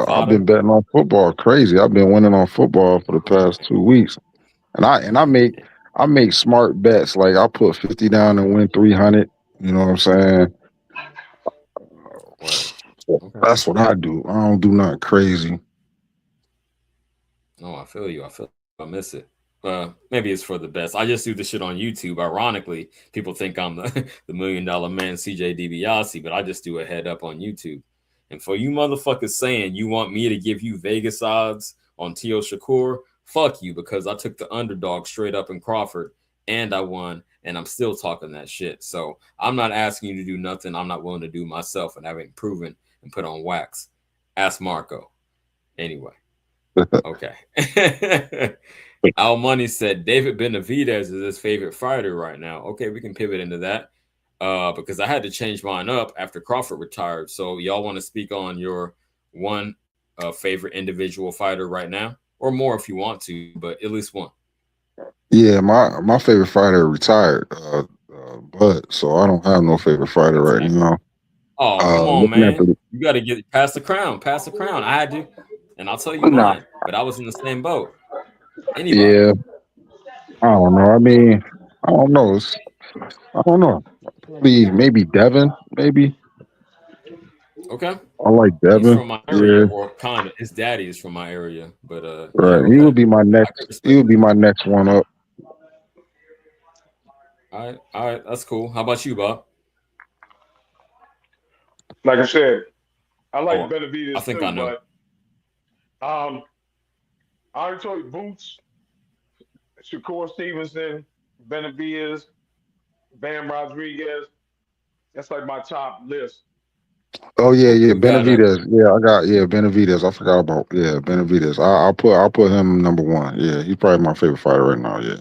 Speaker 2: Bovada.
Speaker 4: been betting on football crazy. I've been winning on football for the past 2 weeks, and I make smart bets. Like I put 50 down and win 300. You know what I'm saying?
Speaker 2: Word. Okay.
Speaker 4: That's what I do. I don't do nothing crazy.
Speaker 2: No, I feel you. I miss it. Maybe it's for the best. I just do this shit on YouTube. Ironically, people think I'm the, the $1 million man, CJ DiBiase, but I just do a head up on YouTube. And for you motherfuckers saying you want me to give you Vegas odds on Tio Shakur, fuck you, because I took the underdog straight up in Crawford and I won, and I'm still talking that shit. So I'm not asking you to do nothing I'm not willing to do myself and having proven and put on wax. Ask Marco. Anyway. Okay. Al Money said David Benavidez is his favorite fighter right now. Okay, we can pivot into that because I had to change mine up after Crawford retired. So y'all want to speak on your one favorite individual fighter right now, or more if you want to, but at least one.
Speaker 4: Yeah, my favorite fighter retired, but so I don't have no favorite fighter right
Speaker 2: Exactly.
Speaker 4: now.
Speaker 2: Oh, come on,
Speaker 4: Looking at
Speaker 2: man!
Speaker 4: the
Speaker 2: You got to get past the crown. Pass the crown. I had to, and I'll tell you
Speaker 4: nah,
Speaker 2: mine. But I was in the same boat. Anybody?
Speaker 4: yeah, I don't know. I mean, I don't know. I don't know. Probably maybe Devin. Maybe
Speaker 2: Okay.
Speaker 4: I like
Speaker 2: He's
Speaker 4: Devin.
Speaker 2: from my area,
Speaker 4: Yeah,
Speaker 2: or kind of. His daddy is from my area, but yeah,
Speaker 4: right. He
Speaker 2: okay.
Speaker 4: would be my
Speaker 2: I can
Speaker 4: next. He
Speaker 2: respect
Speaker 4: would
Speaker 2: that.
Speaker 4: be my next one up.
Speaker 2: All right, that's cool. How about you, Bob?
Speaker 3: like I said, I like
Speaker 2: Oh, I
Speaker 3: Benavidez
Speaker 2: think I
Speaker 3: too,
Speaker 2: know.
Speaker 3: but um, I already told you Boots, Shakur Stevenson, Benavidez, Bam Rodriguez. That's like my top list.
Speaker 4: Oh yeah, yeah.
Speaker 2: We got a
Speaker 4: Benavidez. Yeah, Benavidez. I forgot about Benavidez. I'll put him number one. Yeah, he's probably my favorite fighter right now. Yeah.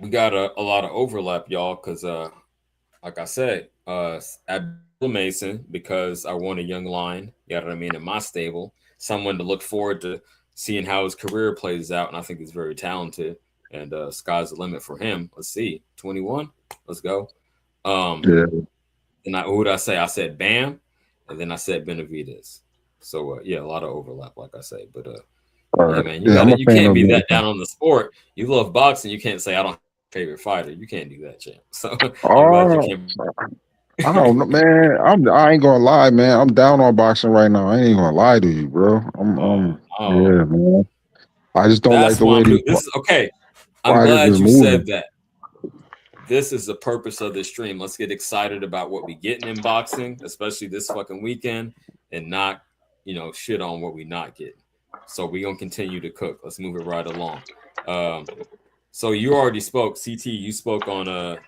Speaker 2: a lot of overlap, y'all, because like I said, Abdul Mason, because I want a young lion, you know what I mean, in my stable, someone to look forward to seeing how his career plays out, and I think he's very talented. And sky's the limit for him. Let's see, 21. Let's go. Um,
Speaker 4: Yeah.
Speaker 2: And who did I say? I said Bam, and then I said Benavidez. So yeah, a lot of overlap, like I say. But
Speaker 4: All
Speaker 2: yeah,
Speaker 4: right.
Speaker 2: man,
Speaker 4: Yeah, I'm a
Speaker 2: you
Speaker 4: fan
Speaker 2: can't
Speaker 4: of
Speaker 2: be that
Speaker 4: Mason.
Speaker 2: down on the sport. You love boxing, you can't say I don't have a favorite fighter. You can't do that, champ. So I'm glad you
Speaker 4: Oh,
Speaker 2: came.
Speaker 4: I don't know, man. I ain't gonna lie, man. I'm down on boxing right now. I ain't gonna lie to you, bro.
Speaker 2: Oh, oh,
Speaker 4: Yeah, man. I just don't like
Speaker 2: that's
Speaker 4: the
Speaker 2: why
Speaker 4: way
Speaker 2: I'm
Speaker 4: these
Speaker 2: doing this. Is okay. I'm
Speaker 4: fighters
Speaker 2: glad
Speaker 4: is
Speaker 2: you
Speaker 4: moving.
Speaker 2: said that. This is the purpose of this stream. Let's get excited about what we getting in boxing, especially this fucking weekend, and not, shit on what we not getting. So we gonna continue to cook. Let's move it right along. Um, so you already spoke, CT. You spoke on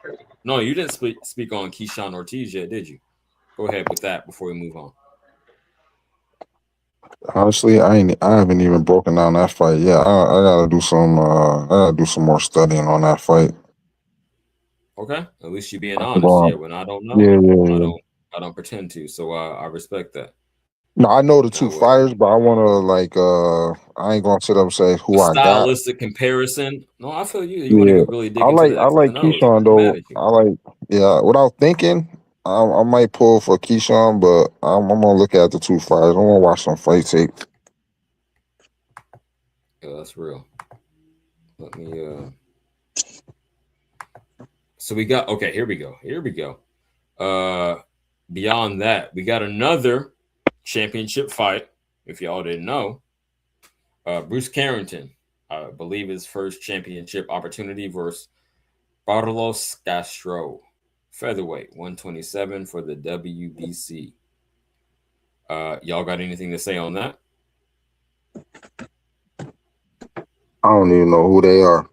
Speaker 2: no, you didn't speak on Keyshawn Ortiz yet, did you? Go ahead with that before we move on.
Speaker 4: Honestly, I haven't even broken down that fight yet. I gotta do some. I gotta do some more studying on that fight.
Speaker 2: Okay, at least you being
Speaker 4: I
Speaker 2: honest.
Speaker 4: forgot.
Speaker 2: Yeah, when I don't know,
Speaker 4: Yeah, yeah,
Speaker 2: I
Speaker 4: yeah.
Speaker 2: don't I don't pretend to. So I respect that.
Speaker 4: No, I know the two
Speaker 2: Now,
Speaker 4: fighters, but I wanna like. I ain't gonna sit up and say
Speaker 2: a
Speaker 4: who I got.
Speaker 2: stylistic comparison. No, I feel you. You want to
Speaker 4: Yeah,
Speaker 2: get really dig into the
Speaker 4: I
Speaker 2: X's
Speaker 4: like
Speaker 2: and O's. I'm
Speaker 4: Keyshawn
Speaker 2: not mad
Speaker 4: though.
Speaker 2: at you.
Speaker 4: I like. Yeah, without thinking, I might pull for Keyshawn, but I'm gonna look at the two fighters. I'm gonna watch some fight tape.
Speaker 2: Yeah, that's real. Let me. So we got. Okay, here we go. Here we go. Uh, Beyond that, we got another championship fight. If y'all didn't know, Bruce Carrington, I believe his first championship opportunity versus Barlos Castro, featherweight 127 for the WBC. Y'all got anything to say on that?
Speaker 4: I don't even know who they are.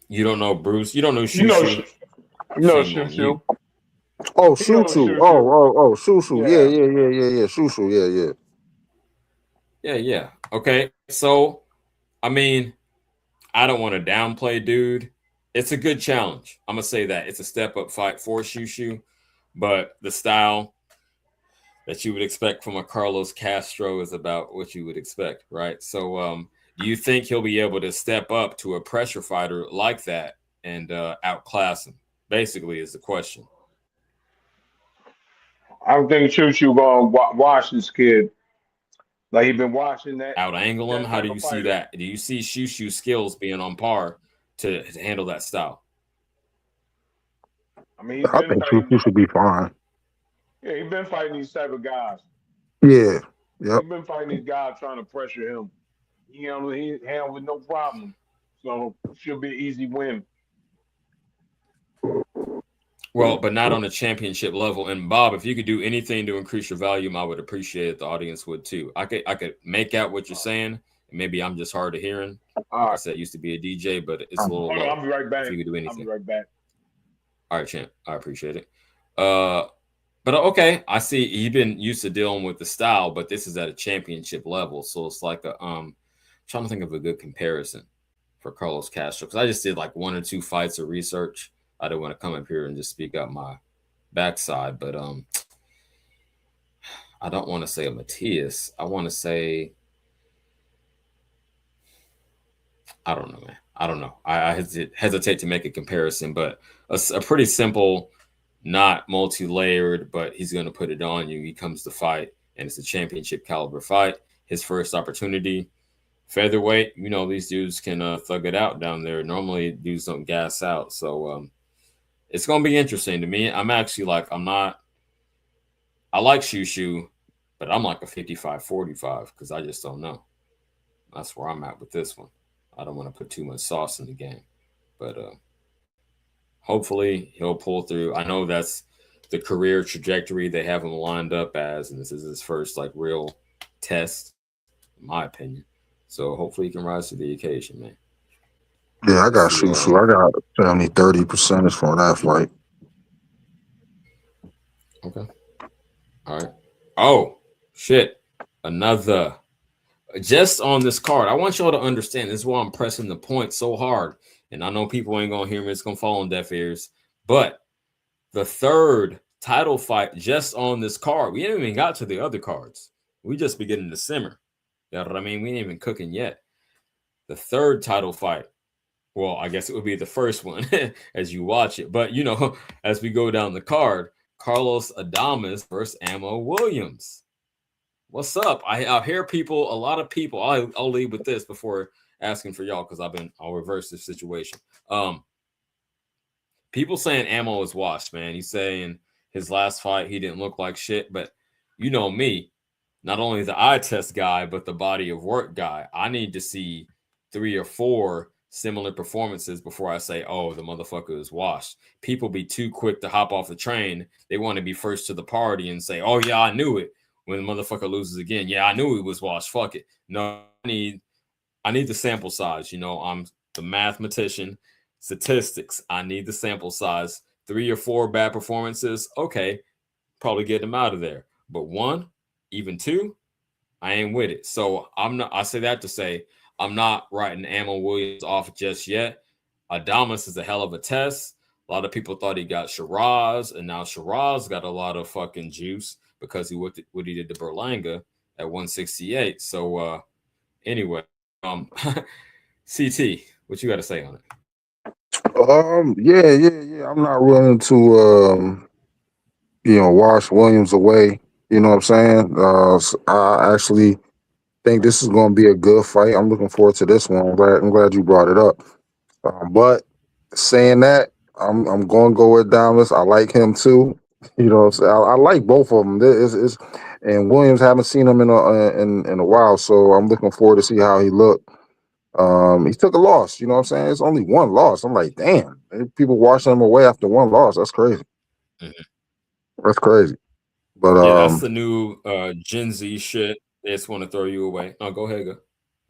Speaker 2: You don't know Bruce. You don't know
Speaker 3: You know,
Speaker 2: Shushu. Shame
Speaker 3: Shoo
Speaker 2: on you.
Speaker 3: Shoo.
Speaker 4: Oh,
Speaker 3: He knows
Speaker 4: Shushu.
Speaker 3: Shoo Shoo.
Speaker 4: Oh, Shushu. Yeah,
Speaker 3: Yeah.
Speaker 4: yeah, yeah, yeah, yeah. Shushu. Yeah, yeah.
Speaker 2: Yeah. Okay. So, I mean, I don't want to downplay dude. It's a good challenge. I'm gonna say that it's a step up fight for Shushu, but the style that you would expect from a Carlos Castro is about what you would expect, right? So, do you think he'll be able to step up to a pressure fighter like that and outclass him? Basically, is the question.
Speaker 3: I don't think Choo Choo gonna watch this kid. Like he been watching
Speaker 2: Out angle him?
Speaker 3: that
Speaker 2: How do
Speaker 3: type of
Speaker 2: you see
Speaker 3: fighter.
Speaker 2: that? Do you see Shushu's skills being on par to handle that style?
Speaker 3: I mean, he's
Speaker 4: I
Speaker 3: been
Speaker 4: think
Speaker 3: fighting.
Speaker 4: Shushu should be fine.
Speaker 3: Yeah, he's been fighting these type of guys.
Speaker 4: Yeah. Yep.
Speaker 3: He's been fighting these guys trying to pressure him. He handled with no problem. So should be an easy win.
Speaker 2: Well, but not on a championship level. And Bob, if you could do anything to increase your volume, I would appreciate it. The audience would too. I could make out what you're saying. Maybe I'm just hard of hearing.
Speaker 3: All
Speaker 2: Like I
Speaker 3: right.
Speaker 2: said, I used to be a DJ, but it's a little
Speaker 3: Hold on,
Speaker 2: low.
Speaker 3: I'll be right
Speaker 2: If
Speaker 3: back.
Speaker 2: you could do
Speaker 3: I'll be
Speaker 2: anything.
Speaker 3: right back.
Speaker 2: All right, champ. I appreciate it. But okay, I see you've been used to dealing with the style, but this is at a championship level. So it's like a trying to think of a good comparison for Carlos Castro. Because I just did like one or two fights of research. I didn't want to come up here and just speak up my backside, but I don't want to say a Matthias. I want to say I don't know, man. I don't know. I hesitate to make a comparison, but a pretty simple, not multi-layered, but he's going to put it on you. He comes to fight, and it's a championship caliber fight. His first opportunity, featherweight. You know these dudes can thug it out down there. Normally, dudes don't gas out, so it's going to be interesting to me. I'm actually like I'm not. I like Shushu, but I'm like a 55-45 because I just don't know. That's where I'm at with this one. I don't want to put too much sauce in the game, but hopefully he'll pull through. I know that's the career trajectory they have him lined up as, and this is his first like real test, in my opinion. So hopefully he can rise to the occasion, man.
Speaker 4: Yeah, I
Speaker 2: We'll
Speaker 4: got
Speaker 2: see.
Speaker 4: Shushu. I got 70-30 percentage for that fight.
Speaker 2: Okay. All right. Oh shit! Another. Just on this card, I want y'all to understand this is why I'm pressing the point so hard. And I know people ain't gonna hear me, it's gonna fall on deaf ears. But the third title fight just on this card, we haven't even got to the other cards. We just beginning to simmer. You know what I mean? We ain't even cooking yet. The third title fight. Well, I guess it would be the first one as you watch it. But you know, as we go down the card, Carlos Adames versus Ammo Williams. What's up? I hear people, a lot of people. I'll lead with this before asking for y'all because I'll reverse this situation. People saying Ammo is washed, man. He's saying his last fight he didn't look like shit, but you know me, not only the eye test guy, but the body of work guy. I need to see 3 or 4 similar performances before I say, oh, the motherfucker is washed. People be too quick to hop off the train. They want to be first to the party and say, oh yeah, I knew it. When the motherfucker loses again, yeah, I knew he was washed. Fuck it. No, I need the sample size. You know, I'm the mathematician. Statistics. I need the sample size. 3 or 4 bad performances. Okay, probably get him out of there. But 1, even 2, I ain't with it. So I'm not. I say that to say I'm not writing Amon Williams off just yet. Adamas is a hell of a test. A lot of people thought he got Shiraz, and now Shiraz got a lot of fucking juice because what he did to Berlanga at 168. So anyway, CT, what you got to say on it?
Speaker 4: Yeah. I'm not willing to wash Williams away. You know what I'm saying? I actually think this is going to be a good fight. I'm looking forward to this one. I'm glad you brought it up. But saying that, I'm going to go with Dominus. I like him too. You know what I'm saying? I like both of them. And Williams, haven't seen him in a while, so I'm looking forward to see how he looked. He took a loss. You know what I'm saying? It's only one loss. I'm like, damn. People washing him away after one loss. That's crazy.
Speaker 2: Mhm.
Speaker 4: That's crazy. But
Speaker 2: Yeah, that's the new Gen Z shit. They just want to throw you away. No, go ahead, go.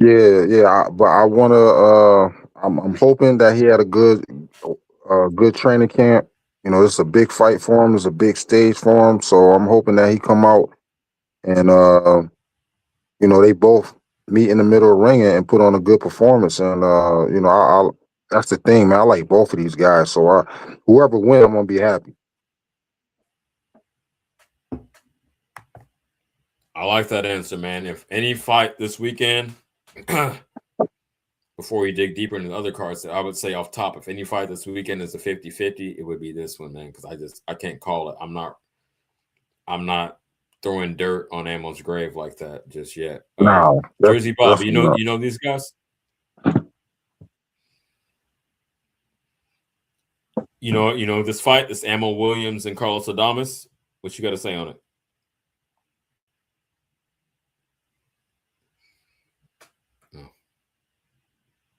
Speaker 4: yeah. But I want to. I'm hoping that he had a good training camp. You know, it's a big fight for him. It's a big stage for him. So I'm hoping that he come out and they both meet in the middle of the ring and put on a good performance. And I that's the thing, man. I like both of these guys. So whoever wins, I'm gonna be happy.
Speaker 2: I like that answer, man. If any fight this weekend, before we dig deeper into the other cards, I would say off top, if any fight this weekend is a 50-50, it would be this one, man. Because I can't call it. I'm not throwing dirt on Amon's grave like that just yet.
Speaker 4: No,
Speaker 2: Jersey Bob,
Speaker 4: definitely not.
Speaker 2: you know these guys? You know this fight, this Amon Williams and Carlos Adames. What you got to say on it? No.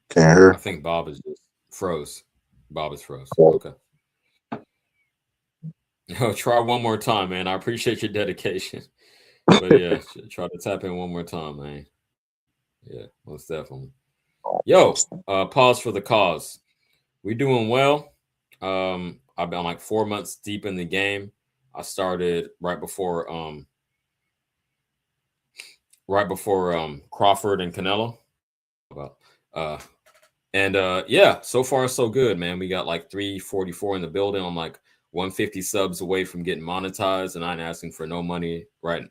Speaker 4: Can't hear.
Speaker 2: I think Bob is just froze. Bob is froze.
Speaker 4: Oh.
Speaker 2: Okay. Try one more time, man. I appreciate your dedication. But yeah, try to tap in one more time, man. Yeah, most definitely. Yo, pause for the cause. We doing well. I've been like 4 months deep in the game. I started right before Crawford and Canelo. Well, yeah, so far so good, man. We got like 344 in the building. I'm like 150 subs away from getting monetized, and I'm asking for no money. Right,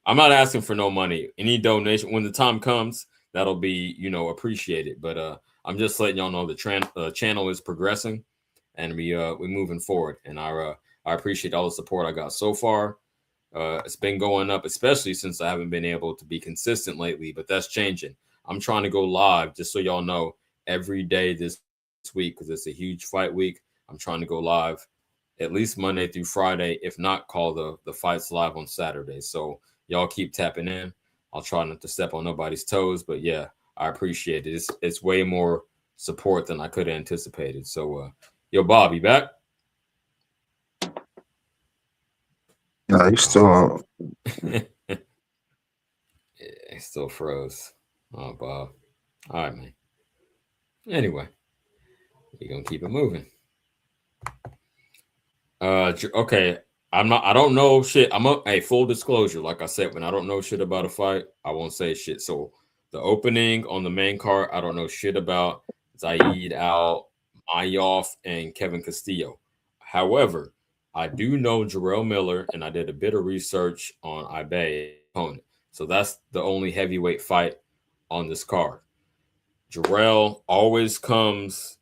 Speaker 2: I'm not asking for no money. Any donation when the time comes, that'll be appreciated. But I'm just letting y'all know the channel is progressing, and we're moving forward. And I appreciate all the support I got so far. It's been going up, especially since I haven't been able to be consistent lately, but that's changing. I'm trying to go live, just so y'all know, every day this week because it's a huge fight week. I'm trying to go live at least Monday through Friday, if not call the fights live on Saturday. So y'all keep tapping in. I'll try not to step on nobody's toes, but yeah, I appreciate it. It's way more support than I could have anticipated. So, yo, Bob, you back?
Speaker 4: No, he's still.
Speaker 2: Yeah, he still froze. Oh, Bob. All right, man. Anyway, we're gonna keep it moving. Okay. I don't know shit. Hey, full disclosure, like I said, when I don't know shit about a fight, I won't say shit. So the opening on the main card, I don't know shit about Zaid Al Mayoff and Kevin Castillo. However, I do know Jarrell Miller, and I did a bit of research on Ibe opponent. So that's the only heavyweight fight on this card. Jarrell always comes,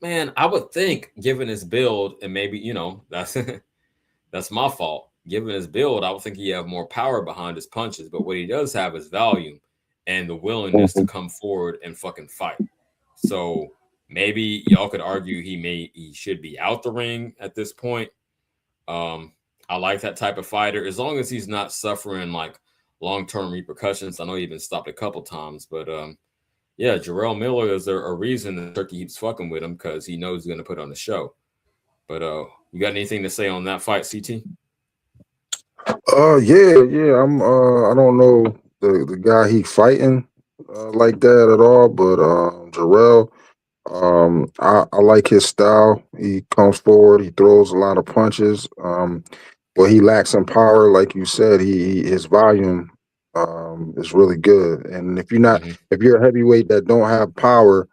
Speaker 2: man. I would think, given his build, and maybe that's that's my fault. Given his build, I would think he have more power behind his punches. But what he does have is volume and the willingness to come forward and fucking fight. So maybe y'all could argue he should be out the ring at this point. I like that type of fighter as long as he's not suffering like long-term repercussions. I know he's been stopped a couple times, but yeah, Jarrell Miller is a reason that Turkey keeps fucking with him because he knows he's going to put on a show. But you got anything to say on that fight, CT?
Speaker 4: Yeah. I don't know the guy he fighting like that at all, but Jarrell, I like his style. He comes forward, he throws a lot of punches. But he lacks some power, like you said. His volume. is really good. And
Speaker 2: Mhm.
Speaker 4: if you're a heavyweight that don't have power,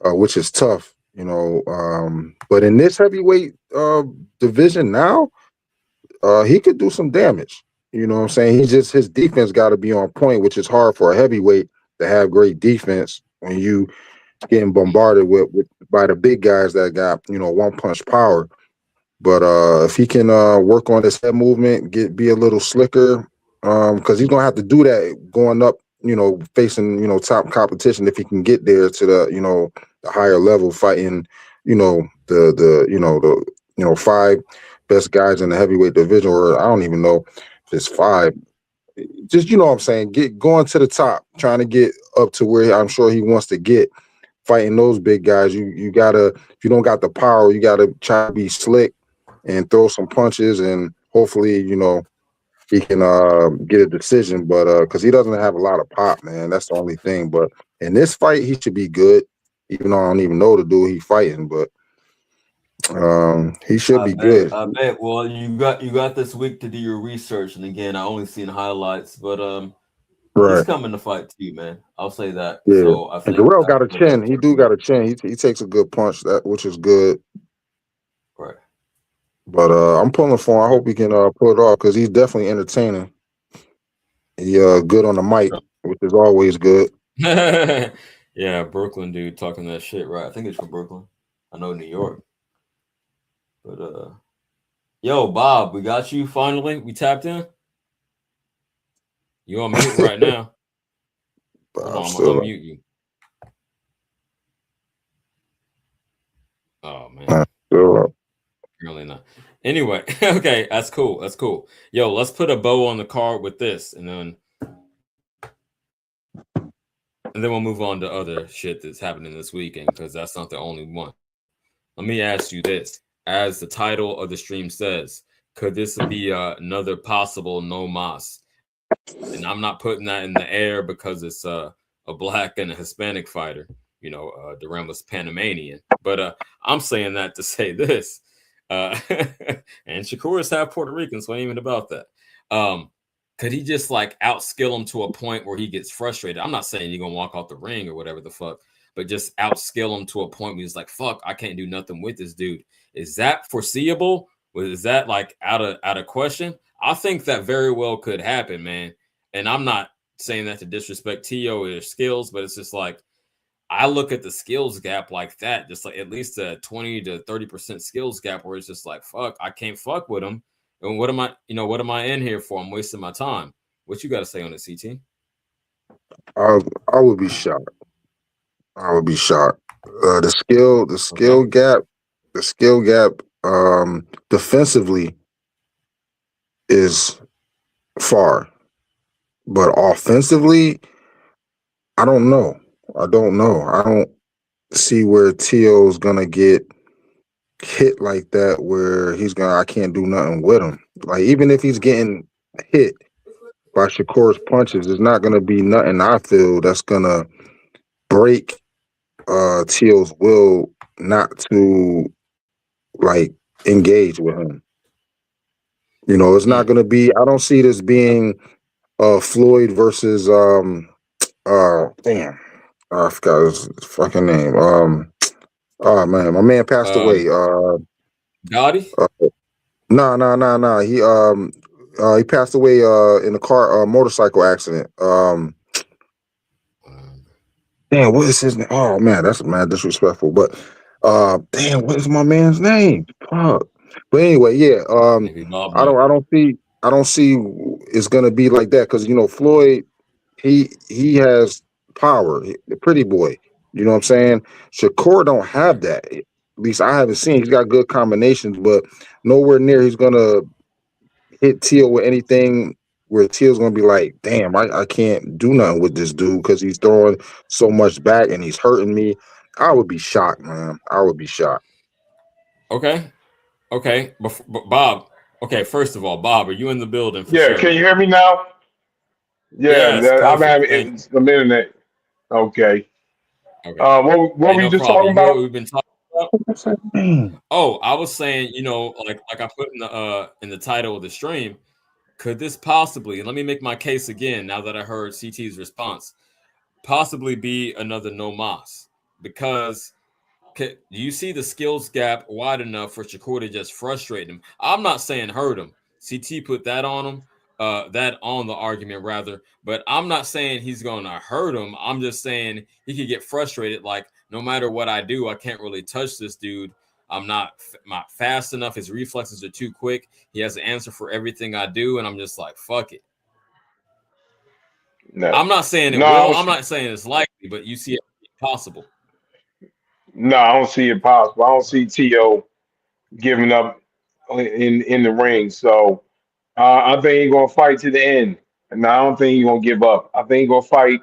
Speaker 4: which is tough, but in this heavyweight division now, he could do some damage. You know what I'm saying? His defense got to be on point, which is hard for a heavyweight to have great defense when you getting bombarded with by the big guys that got one punch power. But if he can work on his head movement, be a little slicker, because he's gonna have to do that going up, facing top competition if he can get there to the higher level, fighting the five best guys in the heavyweight division, or I don't even know if it's five. Just what I'm saying, get going to the top, trying to get up to where I'm sure he wants to get. Fighting those big guys, you gotta, if you don't got the power, you gotta try to be slick and throw some punches, and hopefully, he can get a decision. But because he doesn't have a lot of pop, man, that's the only thing. But in this fight, he should be good, even though I don't even know the dude he's fighting. But he should be good.
Speaker 5: I bet. Well, you got this week to do your research, and again, I only seen highlights, but he's
Speaker 4: Right.
Speaker 5: coming to fight too, man. I'll say that.
Speaker 4: Yeah.
Speaker 5: So I
Speaker 4: And
Speaker 5: think
Speaker 4: Jarrell
Speaker 5: that
Speaker 4: got a
Speaker 5: will be
Speaker 4: chin. He do got a chin. He takes a good punch, which is good.
Speaker 5: right.
Speaker 4: But I'm pulling for him. I hope he can pull it off because he's definitely entertaining. He good on the mic, which is always good.
Speaker 5: Yeah, Brooklyn dude talking that shit, right? I think it's from Brooklyn. I know New York, but yo, Bob, we got you finally. We tapped in. You on mute right now?
Speaker 4: But
Speaker 5: Hold
Speaker 4: I'm
Speaker 5: on, I'm gonna
Speaker 4: still,
Speaker 5: unmute you. Oh man,
Speaker 4: still up.
Speaker 5: apparently not. Anyway, okay, that's cool. That's cool. Yo, let's put a bow on the card with this, and then we'll move on to other shit that's happening this weekend because that's not the only one. Let me ask you this: as the title of the stream says, could this be another possible no mas? And I'm not putting that in the air because it's a black and a Hispanic fighter. Duran was Panamanian, but I'm saying that to say this. And Shakur is half Puerto Rican, so I ain't even about that. Could he just like outskill him to a point where he gets frustrated? I'm not saying you're gonna walk off the ring or whatever the fuck, but just outskill him to a point where he's like, "Fuck, I can't do nothing with this dude." Is that foreseeable? Is that like out of question? I think that very well could happen, man. And I'm not saying that to disrespect T.O. or his skills, but it's just like I look at the skills gap like that, just like at least a 20 to 30% skills gap where it's just like, fuck, I can't fuck with him. And what am I in here for? I'm wasting my time. What you got to say on it, CT?
Speaker 4: I would be shocked. I would be shocked. The
Speaker 5: Okay.
Speaker 4: skill gap, defensively is far, but offensively, I don't know. I don't know. I don't see where T.O.'s gonna get hit like that, where I can't do nothing with him. Like even if he's getting hit by Shakur's punches, it's not gonna be nothing I feel that's gonna break T.O.'s will not to like engage with him. It's not going to be. I don't see this being Floyd versus damn, I forgot his fucking name. Oh man, my man passed away.
Speaker 5: Gotti?
Speaker 4: No. He passed away in a motorcycle accident. Damn, what is his name? Oh man, that's mad disrespectful. But damn, what is my man's name? Fuck. But anyway, yeah.
Speaker 5: Maybe Bob
Speaker 4: I
Speaker 5: knows.
Speaker 4: don't see it's gonna be like that because Floyd, he has power, the pretty boy. You know what I'm saying? Shakur don't have that. At least I haven't seen. He's got good combinations, but nowhere near he's gonna hit Teal with anything where Teal's gonna be like, damn, I can't do nothing with this dude because he's throwing so much back and he's hurting me. I would be shocked, man. I would be shocked.
Speaker 5: Okay. But Bob, okay, first of all, Bob, are you in the building for
Speaker 3: Yeah,
Speaker 5: sure,
Speaker 3: can you
Speaker 5: man?
Speaker 3: hear me now? Yeah,
Speaker 5: Yes,
Speaker 3: I'm
Speaker 5: perfect. Thank
Speaker 3: having some internet. Okay.
Speaker 5: you. Okay.
Speaker 3: What
Speaker 5: Hey,
Speaker 3: were you
Speaker 5: no
Speaker 3: just
Speaker 5: problem.
Speaker 3: talking
Speaker 5: You hear what
Speaker 3: about?
Speaker 5: we've been talking about?
Speaker 4: Man.
Speaker 5: Oh, I was saying, like I put in the title of the stream, could this possibly, and let me make my case again now that I heard CT's response, possibly be another no mas? Because do you see the skills gap wide enough for Shakur to just frustrate him? I'm not saying hurt him. CT put that on him, that on the argument rather, but I'm not saying he's going to hurt him. I'm just saying he could get frustrated. Like, no matter what I do, I can't really touch this dude. I'm not fast enough. His reflexes are too quick. He has an answer for everything I do, and I'm just like, fuck it.
Speaker 3: No,
Speaker 5: I'm not saying it
Speaker 3: no,
Speaker 5: will. I'm not saying it's likely, but you see it possible.
Speaker 3: no, I don't see it possible. I don't see T.O. giving up in the ring. So I think he's gonna fight to the end, and I don't think he's gonna give up. I think he's gonna fight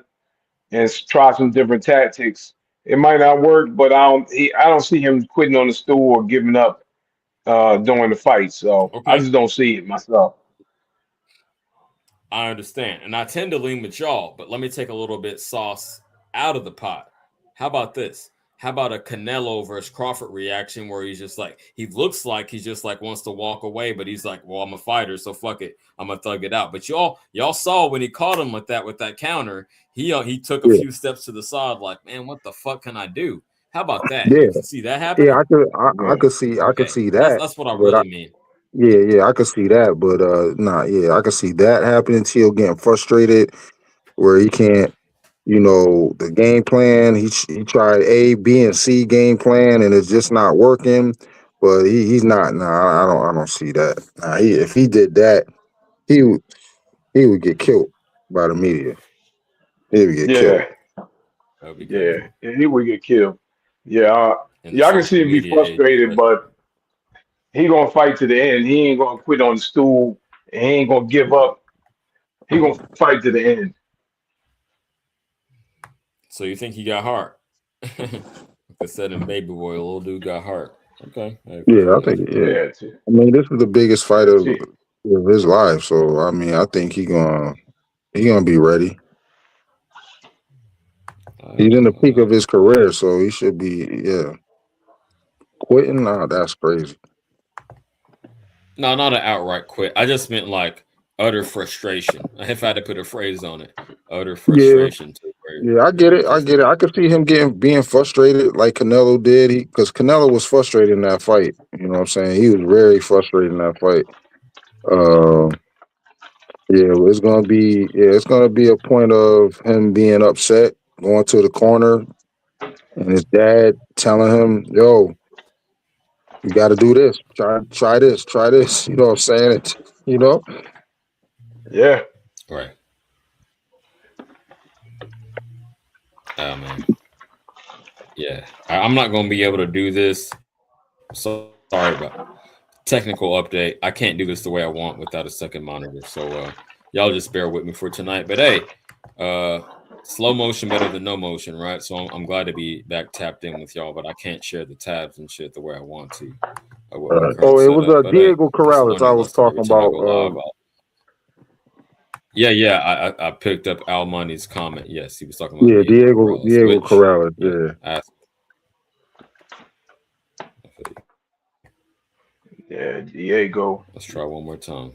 Speaker 3: and try some different tactics. It might not work, but I don't see him quitting on the stool or giving up during the fight. So I
Speaker 5: Okay.
Speaker 3: just don't see it myself.
Speaker 5: I understand. And I tend to lean with y'all, but let me take a little bit sauce out of the pot. How about this? How about a Canelo versus Crawford reaction where he's just like, he looks like he's just like wants to walk away, but he's like, well, I'm a fighter, so fuck it. I'm gonna thug it out. But y'all saw when he caught him with that counter, he took a
Speaker 4: Yeah,
Speaker 5: few steps to the side, like, man, what the fuck can I do? How about that?
Speaker 4: yeah,
Speaker 5: You can see that
Speaker 4: yeah.
Speaker 5: happening?
Speaker 4: I
Speaker 3: Yeah,
Speaker 4: could see,
Speaker 5: Okay.
Speaker 4: that,
Speaker 5: That's what I
Speaker 4: but
Speaker 5: really mean.
Speaker 4: yeah, I could see that, but nah, yeah, I could see that happening. Till getting frustrated where he can't, the game plan. He tried A, B, and C game plan, and it's just not working. But he's not. Nah, I don't see that. Nah, if he did that, he would he would get killed by the media. He would get killed.
Speaker 3: yeah,
Speaker 5: That would be
Speaker 3: yeah.
Speaker 5: crazy.
Speaker 3: He would get killed. Yeah,
Speaker 5: In the
Speaker 3: yeah. I can see
Speaker 5: social
Speaker 3: him be
Speaker 5: media age,
Speaker 3: frustrated,
Speaker 5: especially.
Speaker 3: but he gonna fight to the end. He ain't gonna quit on the stool. And he ain't gonna give up. He gonna fight to the end.
Speaker 5: So you think he got heart? Like I said in Baby Boy, little dude got heart. Okay, I
Speaker 4: Yeah, I
Speaker 5: appreciate
Speaker 4: think.
Speaker 5: you.
Speaker 4: Yeah,
Speaker 3: Yeah,
Speaker 4: I mean, this is the biggest fight
Speaker 3: yeah,
Speaker 4: of his life. So I mean, I think he gonna be ready. He's in the peak of his career, so he should be. Yeah, quitting. Nah, that's crazy.
Speaker 5: No, not an outright quit. I just meant like utter frustration. If I had to put a phrase on it, utter
Speaker 4: Yeah,
Speaker 5: frustration to
Speaker 4: yeah, I
Speaker 5: where
Speaker 4: get
Speaker 5: he
Speaker 4: it. I
Speaker 5: just
Speaker 4: get it. I could see him being frustrated like Canelo did. Because Canelo was frustrated in that fight. You know what I'm saying? He was very frustrated in that fight. Uh, yeah, it's gonna be a point of him being upset, going to the corner, and his dad telling him, "Yo, you got to do this. Try this. Try this." You know what I'm saying? You know?
Speaker 3: yeah.
Speaker 5: right. Oh man, yeah. I'm not going to be able to do this. Sorry about technical update. I can't do this the way I want without a second monitor. So y'all just bear with me for tonight. But hey, uh, slow motion better than no motion, right? So I'm glad to be back tapped in with y'all, but I can't share the tabs and shit the way I want to with my current
Speaker 4: Oh, it was
Speaker 5: setup. But hey,
Speaker 4: Diego
Speaker 5: it's a
Speaker 4: Corrales I
Speaker 5: learning
Speaker 4: was
Speaker 5: lesson. Every
Speaker 4: talking
Speaker 5: time I
Speaker 4: about.
Speaker 5: go live, I picked up Al Money's comment. Yes, he was talking about
Speaker 4: Yeah,
Speaker 5: Diego Corrales,
Speaker 4: Diego
Speaker 5: which
Speaker 4: Corrales.
Speaker 5: yeah,
Speaker 4: Yeah.
Speaker 3: Yeah, Diego.
Speaker 5: let's try one more time.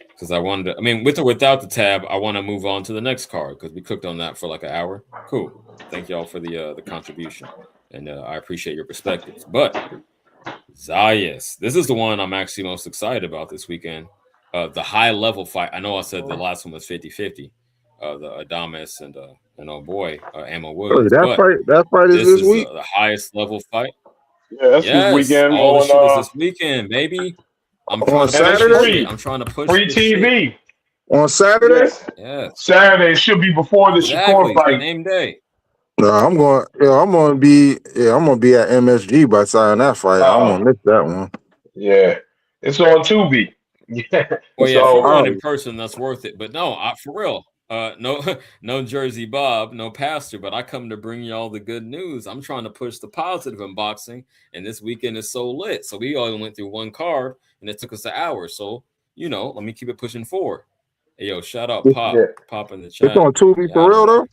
Speaker 5: Because I wanted to, I mean, with or without the tab, I want to move on to the next card because we cooked on that for like an hour. Cool. Thank y'all for the contribution, and I appreciate your perspectives. But Zayas, this is the one I'm actually most excited about this weekend. The high level fight. I know I said the last one was 50-50, the Adames and oh boy, Ammo
Speaker 4: Oh,
Speaker 5: Woods, but
Speaker 4: that fight is
Speaker 5: this
Speaker 4: this
Speaker 5: is
Speaker 4: week.
Speaker 5: the highest level fight.
Speaker 3: Yeah, that's this
Speaker 5: Yes,
Speaker 3: weekend
Speaker 5: all the
Speaker 3: on
Speaker 5: shit is this weekend, baby. I'm trying
Speaker 4: On
Speaker 5: to
Speaker 3: and it's
Speaker 5: push this
Speaker 4: Saturday.
Speaker 5: shit.
Speaker 3: free.
Speaker 5: I'm trying to push
Speaker 3: Free
Speaker 5: this shit.
Speaker 3: TV.
Speaker 4: On Saturday.
Speaker 3: Yes.
Speaker 5: Yes.
Speaker 3: Saturday should be before the Shakur
Speaker 5: Exactly.
Speaker 3: fight.
Speaker 5: Same day.
Speaker 4: No, I'm going. Yeah, I'm gonna be at MSG by the time that fight. I don't want
Speaker 3: Oh,
Speaker 4: to miss that one.
Speaker 3: yeah. It's on Tubi. Yeah.
Speaker 5: Well, yeah, if you're
Speaker 3: So
Speaker 5: going
Speaker 4: Oh,
Speaker 5: in person, that's worth it. But no, for real. No, no Jersey Bob, no Pastor, but I come to bring y'all the good news. I'm trying to push the positive in boxing, and this weekend is so lit. So we only went through one card, and it took us an hour. So let me keep it pushing forward. Hey, yo, shout out
Speaker 3: yeah.
Speaker 5: Pop in the
Speaker 4: it's
Speaker 5: chat.
Speaker 4: on Tubi for
Speaker 5: Y'all
Speaker 4: real
Speaker 5: know
Speaker 4: though.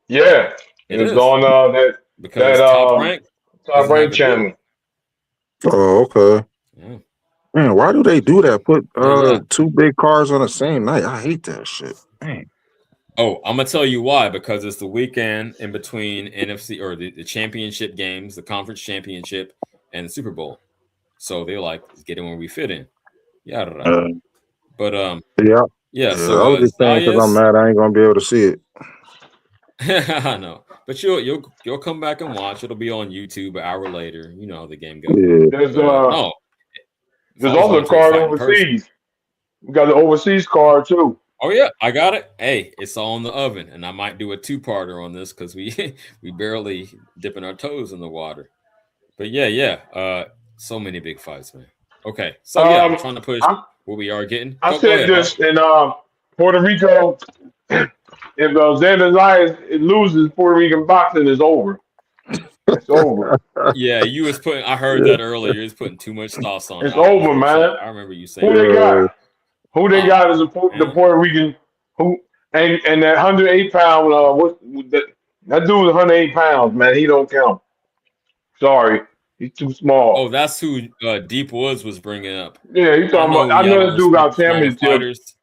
Speaker 3: Yeah.
Speaker 5: it
Speaker 3: It's
Speaker 5: is
Speaker 3: on that
Speaker 5: because Top Rank
Speaker 3: Top
Speaker 5: doesn't
Speaker 3: Rank
Speaker 5: have a deal.
Speaker 3: channel.
Speaker 4: Oh, okay.
Speaker 5: Yeah.
Speaker 4: Man, why do they do that? Put
Speaker 5: Yeah, yeah.
Speaker 4: two big cars on the same night. I hate that shit. Man.
Speaker 5: Oh, I'm gonna tell you why. Because it's the weekend in between NFC or the championship games, the conference championship, and the Super Bowl. So they're like, let's get in where we fit in. Yeah.
Speaker 4: Uh,
Speaker 5: But
Speaker 4: yeah,
Speaker 5: yeah.
Speaker 4: yeah. I
Speaker 5: So
Speaker 4: was just saying because I'm
Speaker 5: Zayas,
Speaker 4: mad I ain't gonna be able to see it.
Speaker 5: I know, but you'll come back and watch. It'll be on YouTube an hour later. You know how the game go.
Speaker 4: Yeah.
Speaker 3: There's
Speaker 5: But no, if I
Speaker 3: there's
Speaker 5: was
Speaker 3: also
Speaker 5: going
Speaker 3: a
Speaker 5: to a
Speaker 3: card
Speaker 5: fight in person,
Speaker 3: overseas. We got the overseas card too.
Speaker 5: oh yeah, I got it. Hey, it's all in the oven, and I might do a two-parter on this because we we barely dipping our toes in the water. But yeah, yeah. So many big fights, man. Okay, so yeah, I'm
Speaker 3: Um,
Speaker 5: trying to push
Speaker 3: I
Speaker 5: what we are getting.
Speaker 3: I
Speaker 5: Go
Speaker 3: said
Speaker 5: ahead, Bob.
Speaker 3: this in Puerto Rico. If Xander Zayas loses, Puerto Rican boxing is over. It's over.
Speaker 5: Yeah, you was putting. I heard
Speaker 4: Yeah.
Speaker 5: that earlier. You was putting too much sauce on it.
Speaker 3: It's
Speaker 5: I was
Speaker 3: over,
Speaker 5: in the chat.
Speaker 3: man.
Speaker 5: I remember you
Speaker 3: Who
Speaker 5: saying
Speaker 3: they
Speaker 5: that.
Speaker 3: got? Who they
Speaker 5: Oh
Speaker 3: got is the
Speaker 5: man,
Speaker 3: Puerto Rican who and that 108 pound that dude's 108 pounds, man. He don't count. Sorry, he's too
Speaker 5: oh,
Speaker 3: small.
Speaker 5: that's who Deep Woods was bringing up.
Speaker 3: Yeah, you
Speaker 5: I
Speaker 3: talking
Speaker 5: know
Speaker 3: about? I
Speaker 5: y'all
Speaker 3: know
Speaker 5: don't
Speaker 3: that dude
Speaker 5: respect
Speaker 3: got
Speaker 5: the smaller
Speaker 3: championship.
Speaker 5: fighters,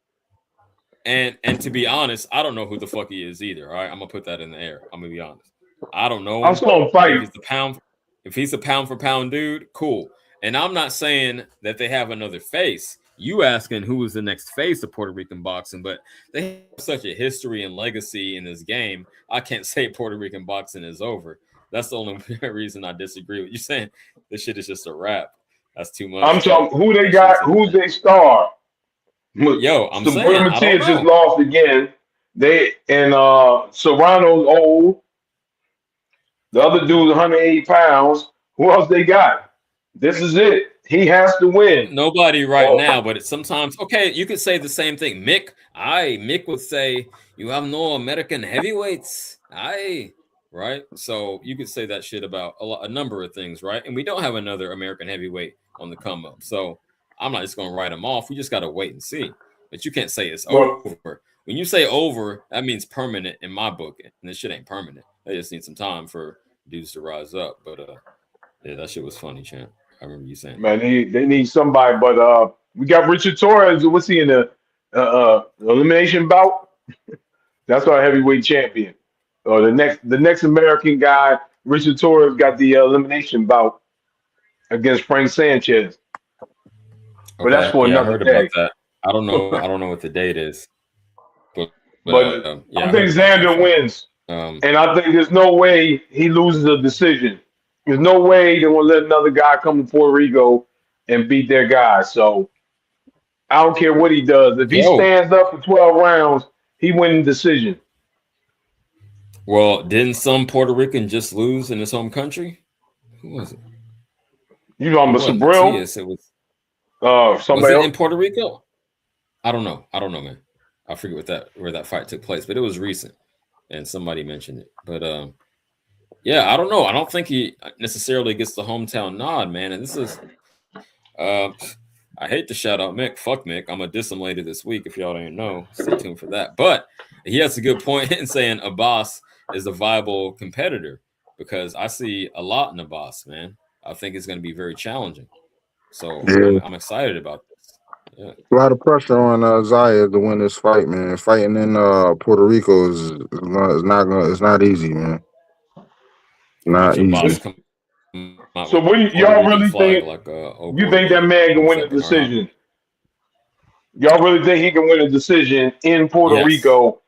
Speaker 5: and to be honest, I don't know who the fuck he is either. All right, I'm gonna put that in the air. I'm gonna be honest. I don't know
Speaker 3: I
Speaker 5: him,
Speaker 3: saw him
Speaker 5: but if
Speaker 3: fight.
Speaker 5: he's the pound, if he's a pound for pound dude, cool. And I'm not saying that they have another face. You asking who is the next face of Puerto Rican boxing, but they have such a history and legacy in this game. I can't say Puerto Rican boxing is over. That's the only reason I disagree with you saying this shit is just a wrap. That's too
Speaker 3: I'm
Speaker 5: much talk.
Speaker 3: talking who they
Speaker 5: That shit is
Speaker 3: got. Who's
Speaker 5: insane.
Speaker 3: their star?
Speaker 5: Yo, I'm
Speaker 3: Sabrina
Speaker 5: saying I don't
Speaker 3: Matias just
Speaker 5: know.
Speaker 3: lost again. They and Serrano's old. The other dude's 108 pounds. Who else they got? This is it. He has to win.
Speaker 5: Nobody right
Speaker 3: Oh,
Speaker 5: now, but it's sometimes okay. You could say the same thing. Mick would say you have no American heavyweights. Right. So you could say that shit about a number of things, right? And we don't have another American heavyweight on the come up. So I'm not just gonna write them off. We just gotta wait and see. But you can't say it's
Speaker 3: but
Speaker 5: over. When you say over, that means permanent in my book, and this shit ain't permanent. They just need some time for dudes to rise up. But yeah, that shit was funny, champ. I remember you saying that.
Speaker 3: man, they need somebody. But we got Richard Torres. What's he in the elimination bout? That's our heavyweight champion. Or the next American guy, Richard Torres, got the elimination bout against Frank Sanchez. But that's
Speaker 5: Okay,
Speaker 3: for
Speaker 5: yeah, I
Speaker 3: another
Speaker 5: heard about
Speaker 3: day.
Speaker 5: that. I don't know. I don't know what the date is, but
Speaker 3: But
Speaker 5: yeah, I
Speaker 3: I
Speaker 5: heard
Speaker 3: think
Speaker 5: about that
Speaker 3: Xander
Speaker 5: fight.
Speaker 3: wins.
Speaker 5: Um,
Speaker 3: And I think there's no way he loses a decision. There's no way they're gonna let another guy come to Puerto Rico and beat their guy. So I don't care what he does. If he
Speaker 5: yo,
Speaker 3: stands up for 12 rounds, he wins decision.
Speaker 5: well, didn't some Puerto Rican just lose in his home country? Who was it?
Speaker 3: You know,
Speaker 5: It
Speaker 3: Mr.
Speaker 5: wasn't
Speaker 3: Brill,
Speaker 5: Matias. It was
Speaker 3: somebody
Speaker 5: it
Speaker 3: else.
Speaker 5: in Puerto Rico? I don't know. I don't know, man. I forget where that fight took place, but it was recent, and somebody mentioned it. But yeah, I don't know. I don't think he necessarily gets the hometown nod, man. And this is Uh, I hate to shout out Mick. Fuck Mick. I'm gonna diss him later this week. If y'all didn't know, stay tuned for that. But he has a good point in saying Abbas is a viable competitor because I see a lot in Abbas, man. I think it's going to be very challenging. So
Speaker 4: Yeah.
Speaker 5: I'm excited about this. Yeah,
Speaker 4: A lot of pressure on Zaya to win this fight, man. Fighting in Puerto Rico is not easy, man. Not
Speaker 5: watch
Speaker 4: easy.
Speaker 5: Abbas come out with a Puerto
Speaker 3: So
Speaker 5: Rican
Speaker 3: what do
Speaker 5: flag
Speaker 3: y'all
Speaker 5: like
Speaker 3: really think?
Speaker 5: old boy
Speaker 3: You
Speaker 5: did
Speaker 3: think that
Speaker 5: on
Speaker 3: man can win a
Speaker 5: second round.
Speaker 3: decision? Y'all really think he can win a decision in Puerto
Speaker 5: Yes,
Speaker 3: Rico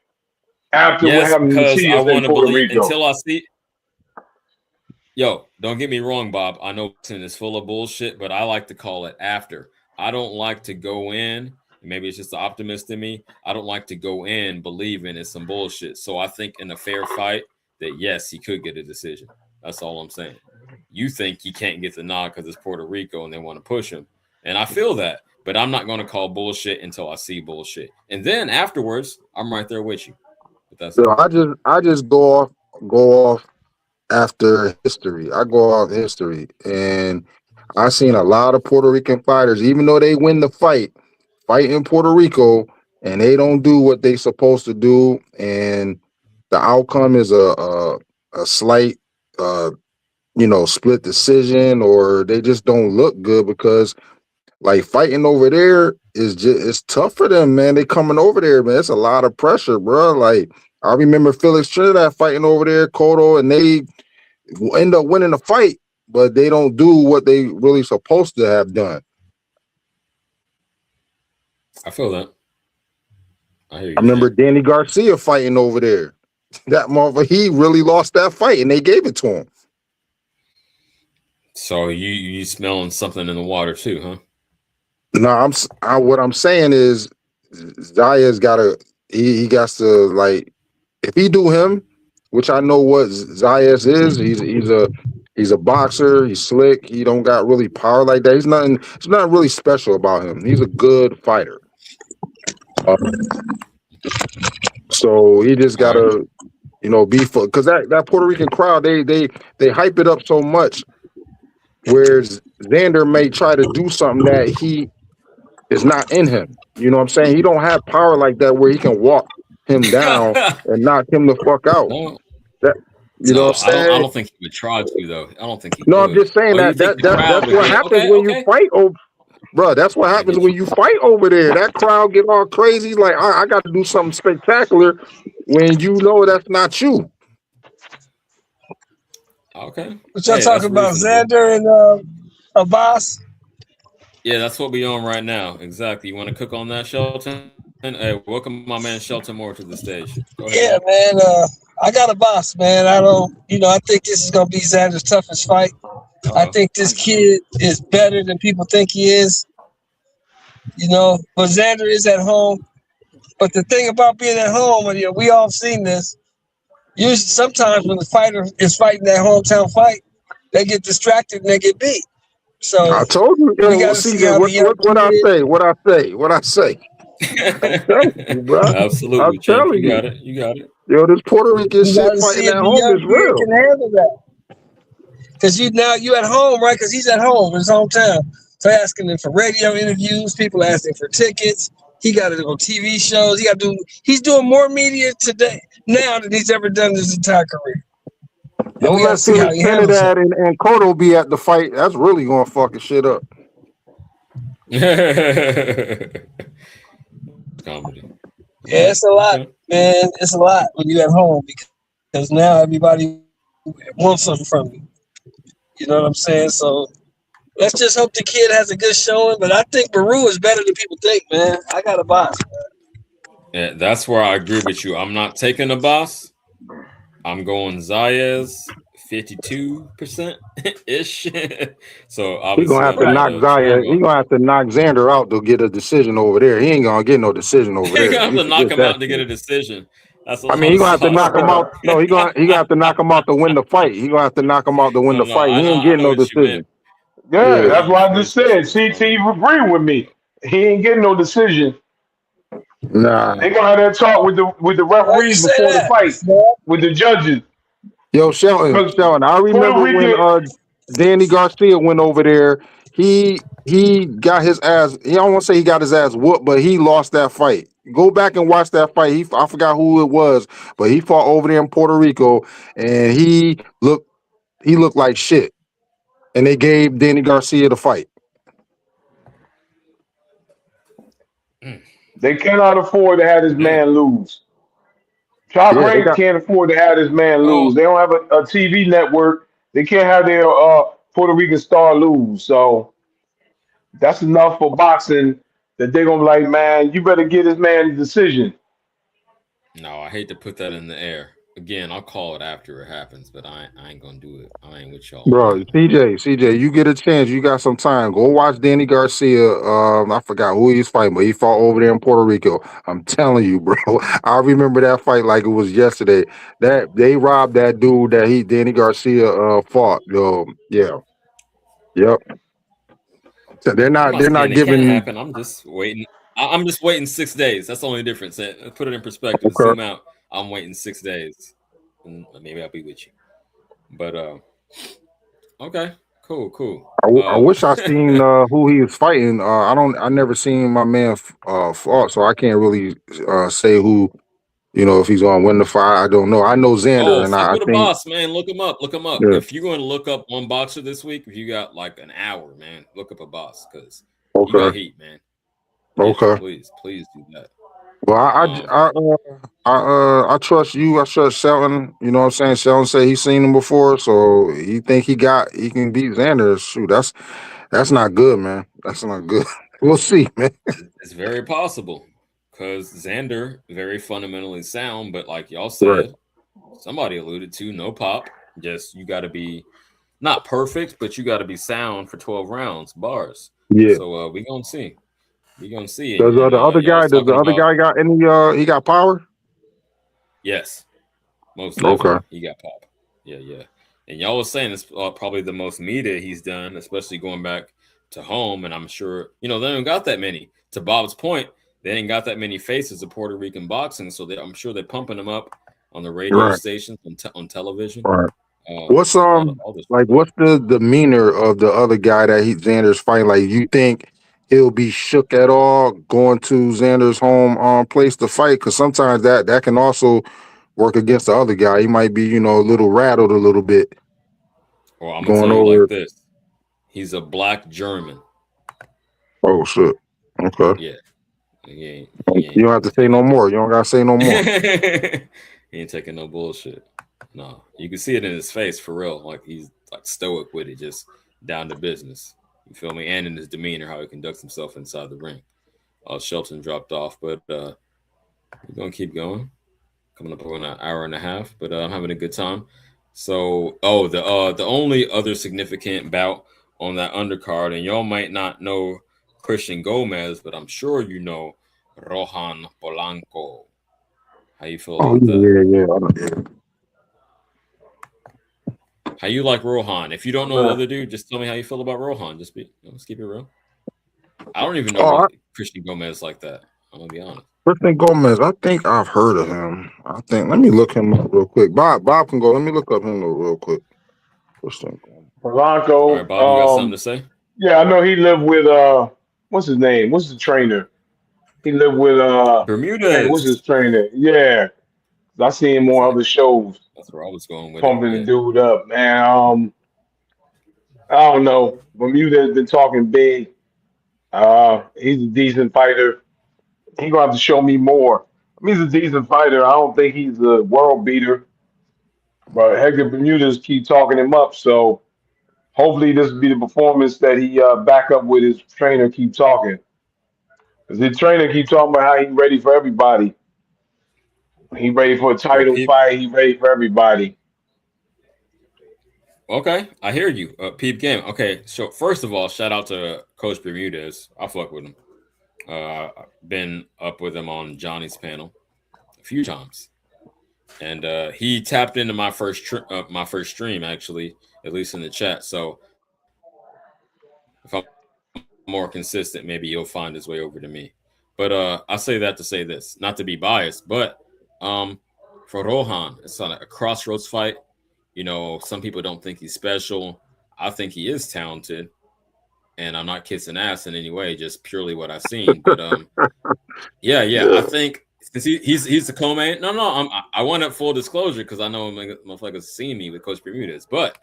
Speaker 3: after what
Speaker 5: yes,
Speaker 3: happened to
Speaker 5: because I
Speaker 3: Matias in
Speaker 5: want to
Speaker 3: Puerto
Speaker 5: believe
Speaker 3: Rico?
Speaker 5: until I see. Yo, don't get me wrong, Bob. I know boxing is full of bullshit, but I like to call it after. I don't like to go in. Maybe it's just the optimist in me. I don't like to go in believing it's some bullshit. So I think in a fair fight that yes, he could get a decision. That's all I'm saying. You think he can't get the nod because it's Puerto Rico and they want to push him, and I feel that. But I'm not going to call bullshit until I see bullshit, and then afterwards, I'm right there with you. But that's
Speaker 4: So
Speaker 5: it.
Speaker 4: I just go off after history. I go off history, and I seen a lot of Puerto Rican fighters, even though they win the fight in Puerto Rico, and they don't do what they supposed to do, and the outcome is a slight, split decision, or they just don't look good because like fighting over there is just it's tough for them, man. They coming over there, man. It's a lot of pressure, bro. Like I remember Felix Trinidad fighting over there, Cotto, and they end up winning the fight, but they don't do what they really supposed to have done.
Speaker 5: I feel that. I hear you.
Speaker 4: I remember Danny Garcia fighting over there. That motherfucker, he really lost that fight, and they gave it to him.
Speaker 5: So you smelling something in the water too, huh?
Speaker 4: No, what I'm saying is Zaya's he got to like if he do him, which I know what Zayas is, he's a boxer, he's slick, he don't got really power like that. It's not really special about him. He's a good fighter. So he just gotta, be for because that Puerto Rican crowd, they hype it up so much. Whereas Xander may try to do something that he is not in him. You know what I'm saying? He don't have power like that where he can walk him down and knock him the fuck out.
Speaker 5: No.
Speaker 4: You know what I'm saying?
Speaker 5: I don't think he would try to though. I don't think he
Speaker 4: No,
Speaker 5: would.
Speaker 4: I'm just saying that's what happens when you fight over. Bro, that's what happens when you fight over there. That crowd get all crazy. Like I got to do something spectacular when you know that's not you.
Speaker 5: Okay.
Speaker 6: What y'all talking about, Xander and Abbas?
Speaker 5: Yeah, that's what we on right now. Exactly. You want to cook on that, Shelton? Hey, welcome my man Shelton Moore to the stage. Go ahead,
Speaker 6: yeah, man. I got Abbas, man. I think this is gonna be Xander's toughest fight. I think this kid is better than people think he is. But Xander is at home. But the thing about being at home, and we all seen this. Usually, sometimes when the fighter is fighting that hometown fight, they get distracted and they get beat. So
Speaker 4: I told you, what I say. I'm telling you, bro.
Speaker 5: Absolutely,
Speaker 4: I'm telling
Speaker 5: you. You got it.
Speaker 4: Yo, this Puerto Rican shit fighting at home is real.
Speaker 6: Can handle that. Because you at home, right? Because he's at home in his hometown. So asking him for radio interviews, people asking for tickets. He got to go TV shows. He's doing more media today now than he's ever done his entire career.
Speaker 4: Don't let Trinidad and Cotto be at the fight. That's really gonna fucking shit up.
Speaker 5: Comedy.
Speaker 6: Yeah, it's a lot, man. It's a lot when you're at home because now everybody wants something from you. You know what I'm saying? So let's just hope the kid has a good showing. But I think Baru is better than people think, man. I got a boss.
Speaker 5: Yeah, that's where I agree with you. I'm not taking a boss. I'm going Zayas 52% ish. So
Speaker 4: he's gonna have to knock Zaya. He's gonna have to knock Xander out to get a decision over there. He ain't gonna get no decision over there.
Speaker 5: He's gonna have to knock him out to get a decision. He's
Speaker 4: gonna have to knock him out. No, he's gonna have to knock him out to win the fight. He's gonna have to knock him out to win the fight. He ain't getting no decision.
Speaker 3: Yeah, that's what I just said. CT agreed with me. He ain't getting no decision.
Speaker 4: Nah,
Speaker 3: they gonna have that talk with the referees before the fight, with the judges.
Speaker 4: Yo, Shelton, I remember when Danny Garcia went over there. He got his ass. He don't want to say he got his ass whooped, but he lost that fight. Go back and watch that fight. I forgot who it was, but he fought over there in Puerto Rico, and he looked like shit. And they gave Danny Garcia the fight.
Speaker 3: They cannot afford to have this man lose. Top Rank can't afford to have this man lose. They don't have a TV network. They can't have their Puerto Rican star lose. So that's enough for boxing that they're gonna be like, man, you better get this man a decision.
Speaker 5: No, I hate to put that in the air. Again, I'll call it after it happens, but I ain't gonna do it. I ain't with y'all.
Speaker 4: Bro, CJ, you get a chance. You got some time. Go watch Danny Garcia. I forgot who he's fighting, but he fought over there in Puerto Rico. I'm telling you, bro. I remember that fight like it was yesterday. That they robbed that dude that Danny Garcia fought. Yo, yeah, yep. So they're not giving.
Speaker 5: It can't happen. I'm just waiting. I'm just waiting 6 days. That's the only difference. Put it in perspective. Okay. Zoom out. I'm waiting 6 days, and maybe I'll be with you. But okay, cool.
Speaker 4: I wish I seen who he was fighting. I never seen my man fought, so I can't really say who. If he's gonna win the fight, I don't know. I know Xander, and I think
Speaker 5: boss, man. Look him up. Yeah. If you're going to look up one boxer this week, if you got like an hour, man, look up a boss because
Speaker 2: You got
Speaker 4: Okay.
Speaker 2: heat, man. Yeah,
Speaker 4: Okay.
Speaker 2: please do that.
Speaker 4: Well,
Speaker 2: Um,
Speaker 4: I trust you. I trust Shelton. You know what I'm saying? Shelton said he's seen him before, so he think he can beat Xander. Shoot, that's not good, man. That's not good. We'll see, man.
Speaker 2: it's very possible because Xander very fundamentally sound, but like y'all
Speaker 4: Right.
Speaker 2: said, somebody alluded to no pop. Just you got to be not perfect, but you got to be sound for 12 rounds bars.
Speaker 4: Yeah.
Speaker 2: So we gonna see. We gonna see.
Speaker 4: Does
Speaker 2: And
Speaker 4: the other
Speaker 2: y'all
Speaker 4: guy?
Speaker 2: was
Speaker 4: Does the
Speaker 2: talking
Speaker 4: other
Speaker 2: about
Speaker 4: guy got any? He got power?
Speaker 2: yes, most
Speaker 4: Okay.
Speaker 2: definitely he got pop. Yeah. And y'all was saying it's probably the most media he's done, especially going back to home. And I'm sure they don't got that many. To Bob's point, they ain't got that many faces of Puerto Rican boxing, so I'm sure they're pumping them up on the radio
Speaker 4: Right.
Speaker 2: stations on television.
Speaker 4: Right. What's
Speaker 2: A lot of all this.
Speaker 4: like what's the demeanor of the other guy that Xander's fighting? Like, you think he'll be shook at all going to Xander's home place to fight? Because sometimes that can also work against the other guy. He might be a little rattled a little bit
Speaker 2: Well, I'm gonna
Speaker 4: going
Speaker 2: tell you
Speaker 4: over.
Speaker 2: like this: he's a black German.
Speaker 4: Oh shit. Okay.
Speaker 2: Yeah, he
Speaker 4: You don't have
Speaker 2: ain't
Speaker 4: to say no
Speaker 2: taking.
Speaker 4: more. You don't gotta say no more.
Speaker 2: He ain't taking no bullshit. No, you can see it in his face for real. Like he's like stoic with it, just down to business. You feel me? And in his demeanor, how he conducts himself inside the ring. Shelton dropped off, but we're gonna keep going. Coming up on an hour and a half, but I'm having a good time. So, the only other significant bout on that undercard, and y'all might not know Christian Gomez, but I'm sure you know Rohan Polanco. How you feel
Speaker 4: Oh
Speaker 2: about that?
Speaker 4: yeah. I know, yeah.
Speaker 2: How you like Rohan? If you don't know the
Speaker 3: Man.
Speaker 2: other dude, just tell me how you feel about Rohan. Let's keep it real. I don't even know
Speaker 4: Oh,
Speaker 2: really Christian Gomez like that. I'm gonna be honest.
Speaker 4: Christian Gomez. I think I've heard of him. I think. Let me look him up real quick. Bob can go. Let me look up him real quick. Christian Gomez.
Speaker 2: All right,
Speaker 3: Polanco.
Speaker 2: Bob, you got something to say?
Speaker 3: Yeah, I know he lived with what's his name? What's the trainer? He lived with dang, what's his
Speaker 2: Bermudez.
Speaker 3: trainer? Yeah. I see him on other
Speaker 2: Exactly.
Speaker 3: shows
Speaker 2: That's where I was going with it.
Speaker 3: pumping the
Speaker 2: Yeah.
Speaker 3: dude up, man. I don't know. Bermuda's been talking big. He's a decent fighter. He gonna have to show me more. I mean, he's a decent fighter. I don't think he's a world beater, but Hector Bermudez keep talking him up. So hopefully this will be the performance that he back up with his trainer keep talking. Because the trainer keep talking about how he's ready for everybody. He ready for a
Speaker 2: Well,
Speaker 3: title
Speaker 2: Peep.
Speaker 3: fight. He ready for everybody.
Speaker 2: Okay, I hear you. Peep game. Okay, so first of all, shout out to Coach Bermudez. I fuck with him. Been up with him on Johnny's panel a few times, and he tapped into my first stream actually, at least in the chat. So if I'm more consistent, maybe you'll find his way over to me. But I say that to say this, not to be biased, but um, for Rohan, it's on a crossroads fight. Some people don't think he's special. I think he is talented, and I'm not kissing ass in any way, just purely what I've seen. But yeah, I
Speaker 4: Yeah.
Speaker 2: think because he's the co-main. No, I want a full disclosure because I know motherfuckers see me with Coach Bermudez, but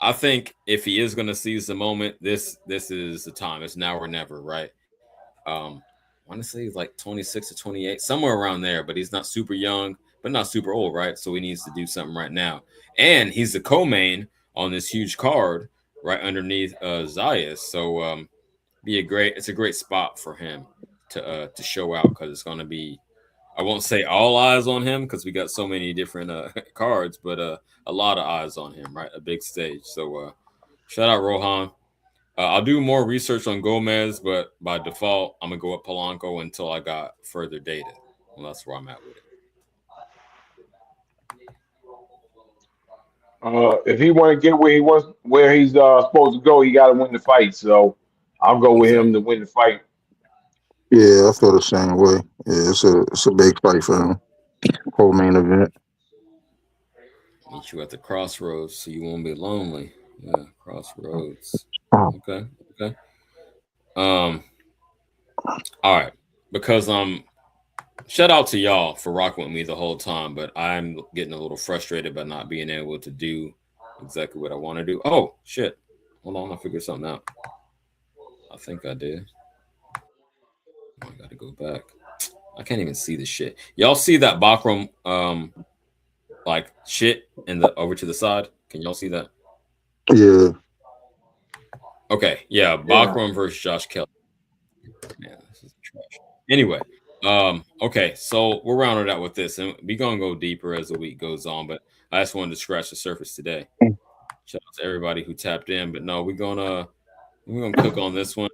Speaker 2: I think if he is going to seize the moment, this is the time. It's now or never, right? I want to say he's like 26 or 28, somewhere around there, but he's not super young, but not super old, right? So he needs to do something right now. And he's the co-main on this huge card right underneath Zayas. So it's a great spot for him to show out because it's going to be, I won't say all eyes on him because we got so many different cards, but a lot of eyes on him, right? A big stage. So shout out Rohan. I'll do more research on Gomez, but by default, I'm gonna go with Polanco until I got further data. Well, that's where I'm at with it.
Speaker 3: If he want to get where he wants, where he's supposed to go, he got to win the fight. So I'll go with him to
Speaker 2: Exactly.
Speaker 3: win the fight.
Speaker 4: Yeah, I feel the same way. Yeah, it's a big fight for him. Whole main event.
Speaker 2: Meet you at the crossroads, so you won't be lonely. Yeah, crossroads.
Speaker 4: Oh,
Speaker 2: Okay. Okay. Um. All right. Because shout out to y'all for rocking with me the whole time, but I'm getting a little frustrated by not being able to do exactly what I want to do. Oh shit! Hold on, I figured something out. I think I did. I gotta go back. I can't even see the shit. Y'all see that Bakram like shit in the over to the side? Can y'all see that?
Speaker 4: Yeah.
Speaker 2: Okay, yeah,
Speaker 3: Yeah.
Speaker 2: Bakram versus Josh Kelly. Man, this is trash. Anyway, okay, so we're rounding out with this, and we're gonna go deeper as the week goes on. But I just wanted to scratch the surface today. Shout out to everybody who tapped in. But no, we're gonna cook on this one.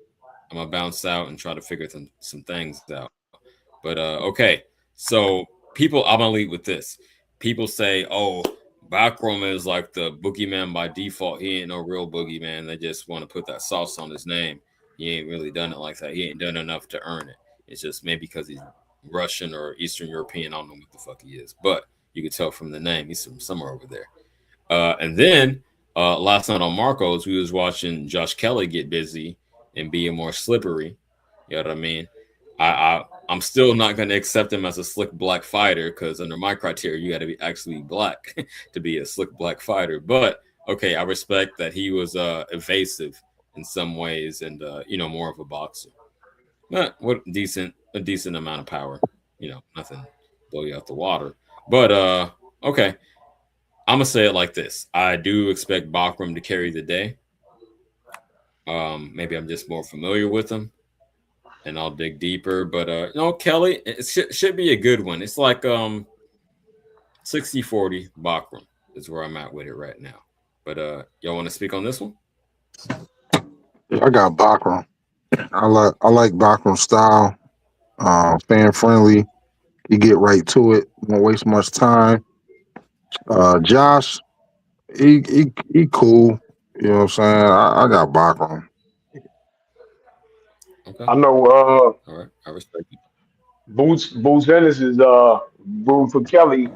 Speaker 2: I'm gonna bounce out and try to figure some things out. But okay, so people, I'm gonna lead with this. People say, "Oh, Backroom is like the boogeyman by default. He ain't no real boogeyman. They just want to put that sauce on his name. He ain't really done it like that. He ain't done enough to earn it. It's just maybe because he's Russian or Eastern European. I don't know what the fuck he is, but you could tell from the name he's from somewhere over there." And then last night on Marcos, we was watching Josh Kelly get busy and being more slippery. You know what I mean? I'm still not going to accept him as a slick black fighter because under my criteria, you got to be actually black to be a slick black fighter. But okay, I respect that he was evasive in some ways and more of a boxer. But what a decent amount of power. Nothing blow you out the water. But okay. I'm gonna say it like this. I do expect Bakram to carry the day. Maybe I'm just more familiar with him, and I'll dig deeper. But Kelly, it should be a good one. It's like 60-40 Bakram is where I'm at with it right now. But y'all want to speak on this one?
Speaker 4: Yeah, I got Bakram. I like Bakram's style. Fan friendly. You get right to it. Don't waste much time. Josh, he cool. You know what I'm saying? I got Bakram.
Speaker 2: Okay.
Speaker 3: I know.
Speaker 2: All right. I respect you.
Speaker 3: Boots Ennis is rooting for Kelly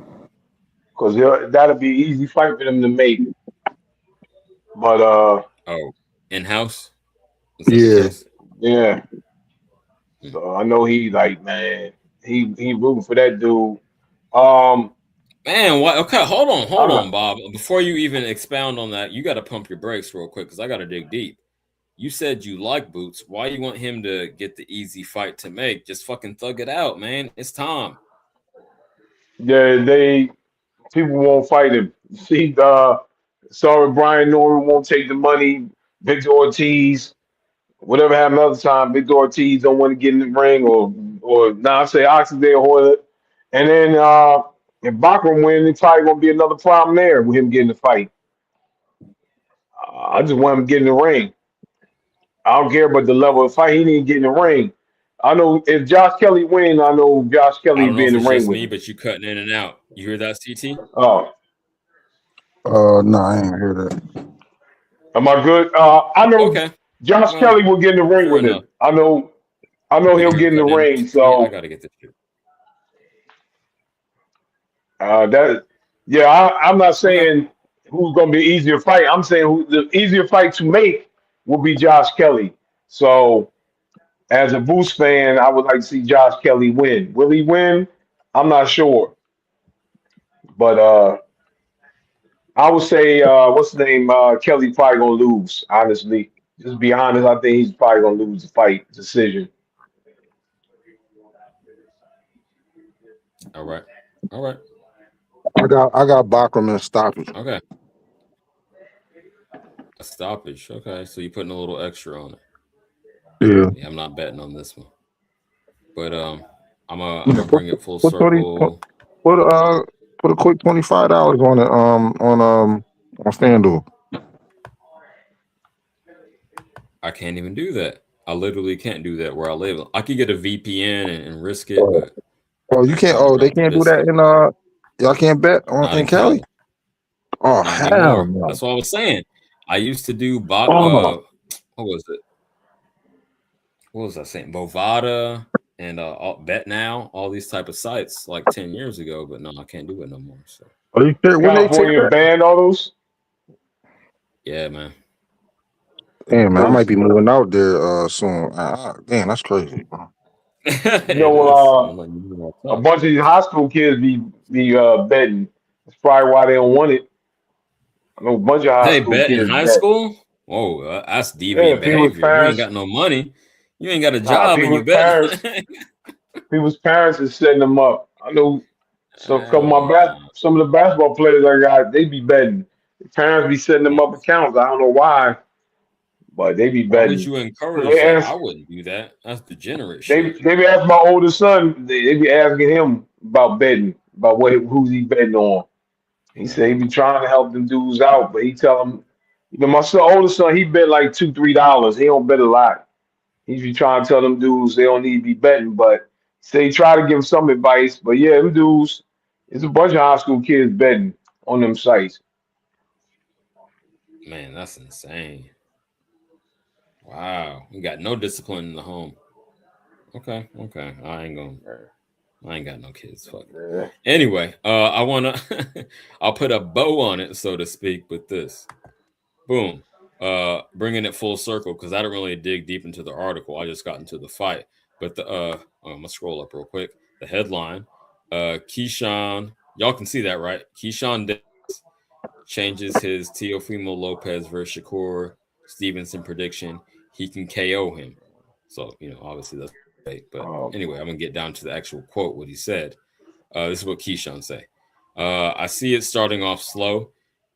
Speaker 3: because that'll be an easy fight for them to make. But
Speaker 2: Oh, in house? Is that the
Speaker 4: Yeah.
Speaker 2: case?
Speaker 3: yeah,
Speaker 2: Hmm.
Speaker 3: so I know he like man, he rooting for that dude. Um,
Speaker 2: Man, what? Okay, hold
Speaker 3: I'm
Speaker 2: on,
Speaker 3: not.
Speaker 2: Bob. Before you even expound on that, you got to pump your brakes real quick because I got to dig deep. You said you like Boots. Why you want him to get the easy fight to make? Just fucking thug it out, man. It's time.
Speaker 3: Yeah, people won't fight him. See, sorry, Brian Norman won't take the money. Victor Ortiz, whatever happened other time, Victor Ortiz don't want to get in the ring, or now I say Oxendale Hoyle. And then if Bachram wins, it's probably gonna be another problem there with him getting the fight. I just want him to get in the ring. I don't care about the level of fight. He need to get in the ring. I know if Josh Kelly wins, I know Josh
Speaker 2: I
Speaker 3: Kelly will
Speaker 2: don't know
Speaker 3: be in
Speaker 2: if
Speaker 3: the
Speaker 2: it's
Speaker 3: ring
Speaker 2: just
Speaker 3: with
Speaker 2: me,
Speaker 3: him.
Speaker 2: but you cutting in and out. You hear that, CT?
Speaker 3: Oh,
Speaker 4: No, I ain't hear that.
Speaker 3: am I good? I know
Speaker 2: Okay.
Speaker 3: Josh
Speaker 2: Well,
Speaker 3: Kelly will get in the ring
Speaker 2: fair
Speaker 3: with
Speaker 2: enough.
Speaker 3: him. I know
Speaker 2: Wait,
Speaker 3: he'll
Speaker 2: you're
Speaker 3: get in the
Speaker 2: cutting in.
Speaker 3: ring.
Speaker 2: Yeah, I
Speaker 3: So
Speaker 2: gotta get this shit.
Speaker 3: that, yeah, I'm not
Speaker 2: Okay.
Speaker 3: saying who's going to be easier fight. I'm saying who the easier fight to make will be Josh Kelly. So as a Boost fan, I would like to see Josh Kelly win. Will he win? I'm not sure, but I would say what's the name? Kelly probably gonna lose. Honestly, just be honest. I think he's probably gonna lose the fight decision.
Speaker 2: All right. All right.
Speaker 4: I got Bakram and stoppage.
Speaker 2: Okay. A stoppage. Okay. So you're putting a little extra on it.
Speaker 4: Yeah.
Speaker 2: Yeah, I'm not betting on this one. But I'm
Speaker 4: Yeah,
Speaker 2: gonna bring it full
Speaker 4: put 20,
Speaker 2: circle.
Speaker 4: put put a quick $25 on it on FanDuel.
Speaker 2: I can't even do that. I literally can't do that where I live. I could get a VPN and risk it,
Speaker 4: Oh,
Speaker 2: but
Speaker 4: you
Speaker 2: I
Speaker 4: can't.
Speaker 2: can't
Speaker 4: Oh, they
Speaker 2: drop the
Speaker 4: can't do that
Speaker 2: biscuit.
Speaker 4: in y'all can't bet
Speaker 2: Not
Speaker 4: in
Speaker 2: in
Speaker 4: Cali.
Speaker 2: Cali.
Speaker 4: Oh
Speaker 2: Not
Speaker 4: hell
Speaker 2: anymore.
Speaker 4: no.
Speaker 2: That's what I was saying. I used to do
Speaker 4: Oh,
Speaker 2: what was it? What was I saying? Bovada and Bet Now, all these type of sites like 10 years ago, but no, I can't do it no more. So
Speaker 4: are you sure? When they take
Speaker 3: California
Speaker 4: that?
Speaker 3: banned all those.
Speaker 2: yeah, man.
Speaker 4: Damn man, I might
Speaker 3: Those
Speaker 4: be moving out there soon. Damn, that's crazy, bro.
Speaker 3: you
Speaker 2: It
Speaker 3: know,
Speaker 2: is. I'm letting you know
Speaker 3: a
Speaker 2: what's up.
Speaker 3: bunch of these high school kids be betting. That's probably why they don't want it. I know a bunch of high
Speaker 2: Hey,
Speaker 3: school
Speaker 2: bet in
Speaker 3: kids
Speaker 2: high
Speaker 3: bet.
Speaker 2: school?
Speaker 5: Whoa, that's
Speaker 3: Yeah,
Speaker 5: deviant
Speaker 3: people's
Speaker 5: behavior. You ain't
Speaker 3: parents.
Speaker 5: got no money. You ain't got a
Speaker 3: Nah,
Speaker 5: job and you
Speaker 3: people's parents is setting them up. I know
Speaker 5: uh,
Speaker 3: some of the basketball players I got, they be betting. The parents be setting them up accounts. I don't know why, but they be
Speaker 5: why would
Speaker 3: betting.
Speaker 5: you
Speaker 3: So
Speaker 5: encourage
Speaker 3: they
Speaker 5: that? I
Speaker 3: ask,
Speaker 5: wouldn't do that. That's degenerate
Speaker 3: they
Speaker 5: shit.
Speaker 3: they be asking my older son. They be asking him about betting, about who's he betting on. He said he be trying to help them dudes out, but he tell them, my older son, he bet like $2, $3. He don't bet a lot. He be trying to tell them dudes they don't need to be betting, but say he try to give them some advice. But yeah, them dudes, it's a bunch of high school kids betting on them sites.
Speaker 5: Man, that's insane. Wow. We got no discipline in the home. Okay, okay. I ain't got no kids. Fuck it.
Speaker 3: Yeah.
Speaker 5: Anyway, I wanna I'll put a bow on it, so to speak, with this. Boom. Bringing it full circle because I didn't really dig deep into the article. I just got into the fight. But I'm gonna scroll up real quick. The headline, Keyshawn, y'all can see that, right? Keyshawn Davis changes his Teofimo Lopez versus Shakur Stevenson prediction. He can KO him. So, obviously that's fake. But
Speaker 3: Oh
Speaker 5: anyway,
Speaker 3: boy.
Speaker 5: I'm gonna get down to the actual quote, what he said. This is what Keyshawn say. I see it starting off slow.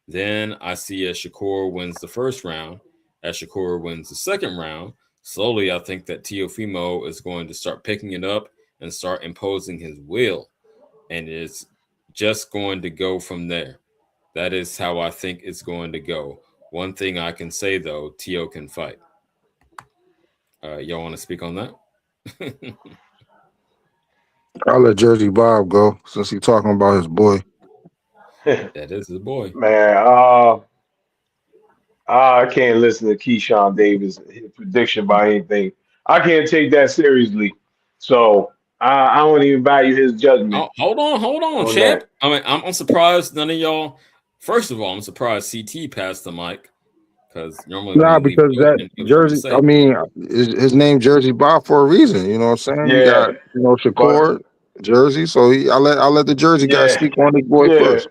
Speaker 5: Then I see as Shakur wins the first round, as Shakur wins the second round. Slowly, I think that Teofimo is going to start picking it up and start imposing his will. And it's just going to go from there. That is how I think it's going to go. One thing I can say, though, Tio can fight. Y'all want to speak on that?
Speaker 4: I'll let Jersey Bob go since he's talking about his boy.
Speaker 5: That is his boy.
Speaker 3: Man, I can't listen to Keyshawn Davis his prediction by anything. I can't take that seriously. So I don't even value his judgment
Speaker 5: Oh, hold on,
Speaker 3: on
Speaker 5: champ.
Speaker 3: that.
Speaker 5: I mean, I'm surprised none of y'all. First of all, I'm surprised CT passed the mic because normally
Speaker 4: Nah,
Speaker 5: we leave it
Speaker 4: because that
Speaker 5: open, give people
Speaker 4: Jersey, I
Speaker 5: say.
Speaker 4: mean, his name Jersey Bob for a reason. You know what I'm saying? You
Speaker 3: Yeah,
Speaker 4: got
Speaker 3: but
Speaker 4: Shakur Jersey, so I let the Jersey guy
Speaker 3: yeah,
Speaker 4: speak on his boy
Speaker 3: yeah.
Speaker 4: first.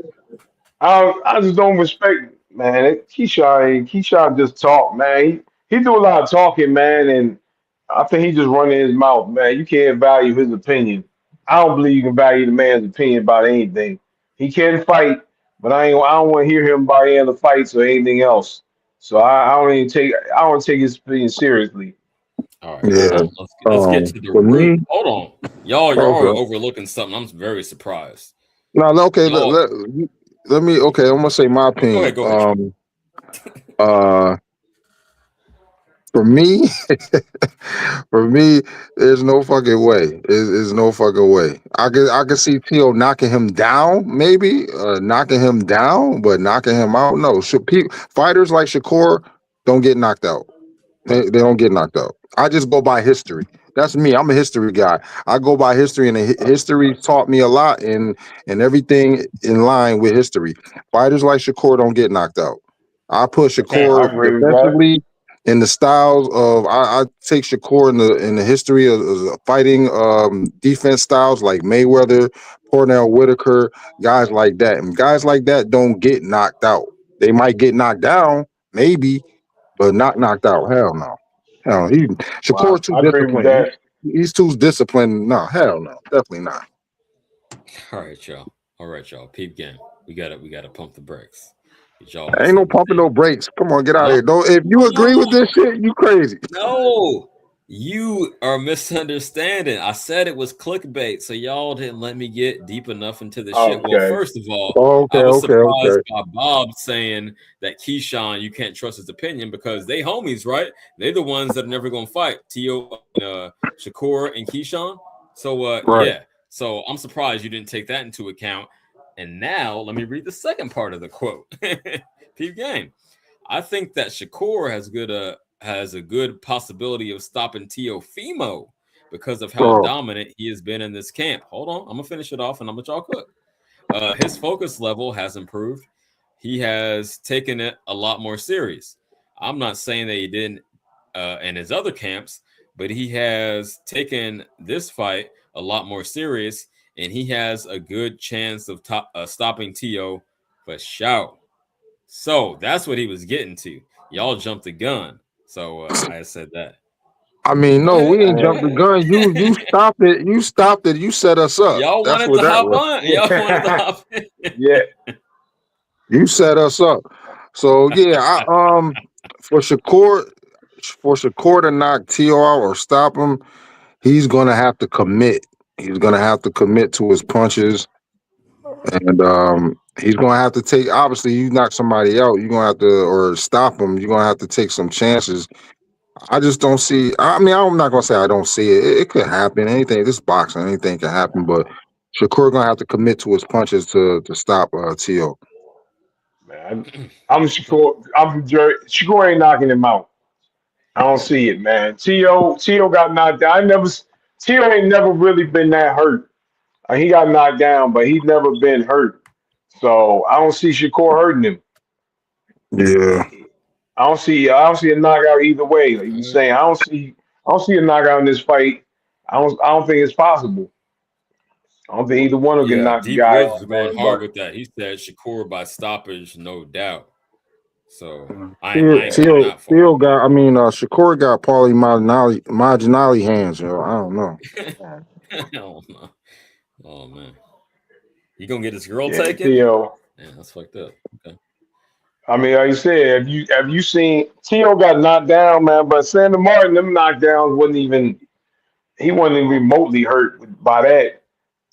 Speaker 3: I just don't respect, man. Keyshawn just talk, man. He do a lot of talking, man, and I think he just running his mouth, man. You can't value his opinion. I don't believe you can value the man's opinion about anything. He can fight, but I don't want to hear him about any other fights or anything else. So I don't take his opinion seriously.
Speaker 5: All right, hold
Speaker 4: Yeah.
Speaker 5: on. Let's get to the
Speaker 4: For me,
Speaker 5: root. Hold on, y'all are
Speaker 4: okay.
Speaker 5: overlooking something. I'm very surprised.
Speaker 4: Now, okay,
Speaker 5: Y'all,
Speaker 4: let me. Okay, I'm gonna say my opinion.
Speaker 5: go ahead, champ.
Speaker 4: Uh, for me, for me, there's no fucking way. There's no fucking way. I can see Tio knocking him down, maybe knocking him down, but knocking him out, no. Fighters like Shakur don't get knocked out. They don't get knocked out. I just go by history. That's me. I'm a history guy. I go by history, and history taught me a lot, and everything in line with history. Fighters like Shakur don't get knocked out. I put
Speaker 3: I
Speaker 4: Shakur
Speaker 3: agree with that.
Speaker 4: defensively in the styles of. I take Shakur in the history of fighting defense styles like Mayweather, Cornell Whitaker, guys like that. And guys like that don't get knocked out. They might get knocked down, maybe, but not knocked out. Hell no. Hell, Shakur's
Speaker 3: Wow,
Speaker 4: too
Speaker 3: I agree with
Speaker 4: disciplined.
Speaker 3: that.
Speaker 4: He's too disciplined. No, hell no. Definitely not.
Speaker 5: All right, y'all. All right, y'all. Peep game. We gotta pump the brakes. Get y'all
Speaker 4: Ain't no pumping no
Speaker 5: misunderstanding.
Speaker 4: brakes. Come on, get out of
Speaker 5: No,
Speaker 4: here. Don't if you agree with this shit, you crazy.
Speaker 5: no, you are misunderstanding. I said it was clickbait, so y'all didn't let me get deep enough into the shit. Well,
Speaker 3: Okay.
Speaker 5: first of all,
Speaker 4: Okay,
Speaker 5: I was
Speaker 4: okay,
Speaker 5: surprised
Speaker 4: okay.
Speaker 5: by Bob saying that Keyshawn, you can't trust his opinion because they homies, right? They're the ones that are never gonna fight. Tio, Shakur, and Keyshawn. So,
Speaker 4: Right.
Speaker 5: yeah. So I'm surprised you didn't take that into account. And now let me read the second part of the quote. Peep game. I think that Shakur has a good possibility of stopping Teofimo because of how
Speaker 4: Oh,
Speaker 5: dominant he has been in this camp. Hold on, I'm gonna finish it off and I'm gonna y'all cook. His focus level has improved. He has taken it a lot more serious. I'm not saying that he didn't in his other camps, but he has taken this fight a lot more serious, and he has a good chance of stopping Tio for sure. So that's what he was getting to. y'all jumped the gun. So I said that.
Speaker 4: I mean,
Speaker 5: Go
Speaker 4: no,
Speaker 5: ahead.
Speaker 4: we ain't jumped the gun. You stopped it. You stopped it. You set us up.
Speaker 5: Y'all
Speaker 4: That's
Speaker 5: wanted
Speaker 4: what
Speaker 5: to
Speaker 4: that
Speaker 5: hop
Speaker 4: was.
Speaker 5: on. Y'all wanted to hop in.
Speaker 3: Yeah.
Speaker 4: You set us up. So yeah, for Shakur to knock T.O. out or stop him, he's gonna have to commit. He's gonna have to commit to his punches, and he's gonna have to take. Obviously, you knock somebody out, you're gonna have to or stop him. You're gonna have to take some chances. I just don't see. I mean, I'm not gonna say I don't see it. It could happen. Anything. This boxing, anything can happen. But Shakur gonna have to commit to his punches to stop T.O.
Speaker 3: Man, I'm Shakur. Shakur ain't knocking him out. I don't see it, man. T.O. got knocked down. T.O. ain't never really been that hurt. He got knocked down, but he's never been hurt. So I don't see Shakur hurting him.
Speaker 4: Yeah.
Speaker 3: I don't see a knockout either way. Like you
Speaker 5: Okay.
Speaker 3: saying, I don't see a knockout in this fight. I don't think it's possible. I don't think either one of them can
Speaker 5: Yeah,
Speaker 3: knock the
Speaker 5: Deep
Speaker 3: guy
Speaker 5: Woods was
Speaker 3: out,
Speaker 5: going
Speaker 3: man.
Speaker 5: hard
Speaker 3: But
Speaker 5: with that. He said Shakur by stoppage, no doubt. So I ain't going
Speaker 4: Theo
Speaker 5: that far.
Speaker 4: got. I mean, Shakur got Paulie Malignaggi hands. I don't know.
Speaker 5: Oh, no. Oh man, he gonna get his girl
Speaker 3: yeah,
Speaker 5: taken?
Speaker 3: Theo.
Speaker 5: Yeah, that's fucked up. Okay.
Speaker 3: I mean, like you said, have you seen Theo got knocked down, man? But Sandra Martin, them knockdowns he wasn't even remotely hurt by that.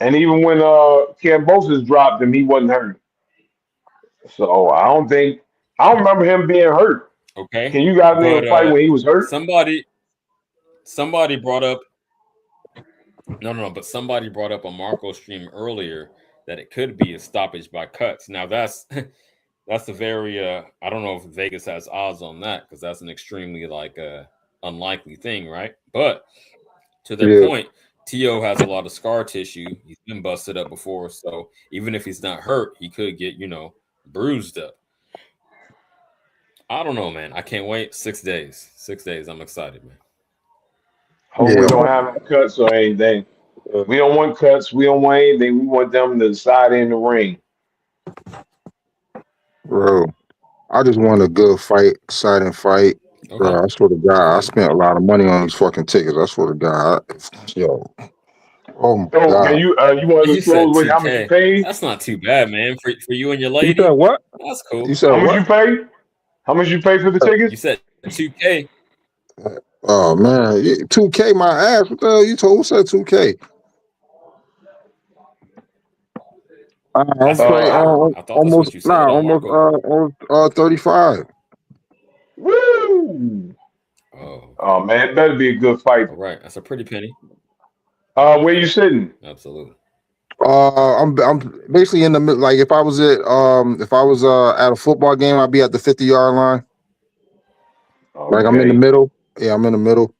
Speaker 3: And even when Kambosos dropped him, he wasn't hurt. So I don't remember him being hurt.
Speaker 5: Okay,
Speaker 3: Can you guys name
Speaker 5: but
Speaker 3: a fight when he was hurt?
Speaker 5: somebody brought up no, but somebody brought up a Marco stream earlier that it could be a stoppage by cuts. Now that's that's a very I don't know if Vegas has odds on that because that's an extremely unlikely thing, right? But to their
Speaker 4: Yeah,
Speaker 5: point, T.O. has a lot of scar tissue. He's been busted up before, so even if he's not hurt, he could get bruised up. I don't know, man. I can't wait. 6 days. 6 days. I'm excited, man.
Speaker 3: Hope we don't have no cuts or anything. We don't want cuts. We don't want anything. We want them to decide in the ring.
Speaker 4: bro. I just want a good fight, exciting fight.
Speaker 5: Okay.
Speaker 4: Bro, I swear to God, I
Speaker 5: Okay.
Speaker 4: spent a lot of money on these fucking tickets. I swear to God, yo, oh my
Speaker 3: So can
Speaker 4: God.
Speaker 3: you want to
Speaker 5: You said
Speaker 3: disclose how much you
Speaker 5: 2K.
Speaker 3: paid?
Speaker 5: That's not too bad, man. For you and your
Speaker 4: You said
Speaker 5: lady,
Speaker 4: what?
Speaker 5: that's
Speaker 4: You
Speaker 5: cool.
Speaker 4: said
Speaker 3: How much
Speaker 4: what?
Speaker 3: you pay? How much you pay for the
Speaker 5: You
Speaker 3: tickets?
Speaker 5: said 2K.
Speaker 4: Oh man, 2K my ass. What the hell you told? Who said 2K?
Speaker 5: I
Speaker 4: I'm
Speaker 5: said
Speaker 4: playing
Speaker 5: I thought that's what you said on Marco.
Speaker 4: almost 35.
Speaker 3: Woo!
Speaker 5: Oh,
Speaker 3: Oh man, it better be a good fight.
Speaker 5: all right. That's a pretty penny.
Speaker 3: Where you sitting?
Speaker 5: Absolutely.
Speaker 4: I'm basically in the middle. Like if I was at a football game, I'd be at the 50-yard line. Like I'm in the
Speaker 3: Okay.
Speaker 4: middle. Yeah, I'm in the middle.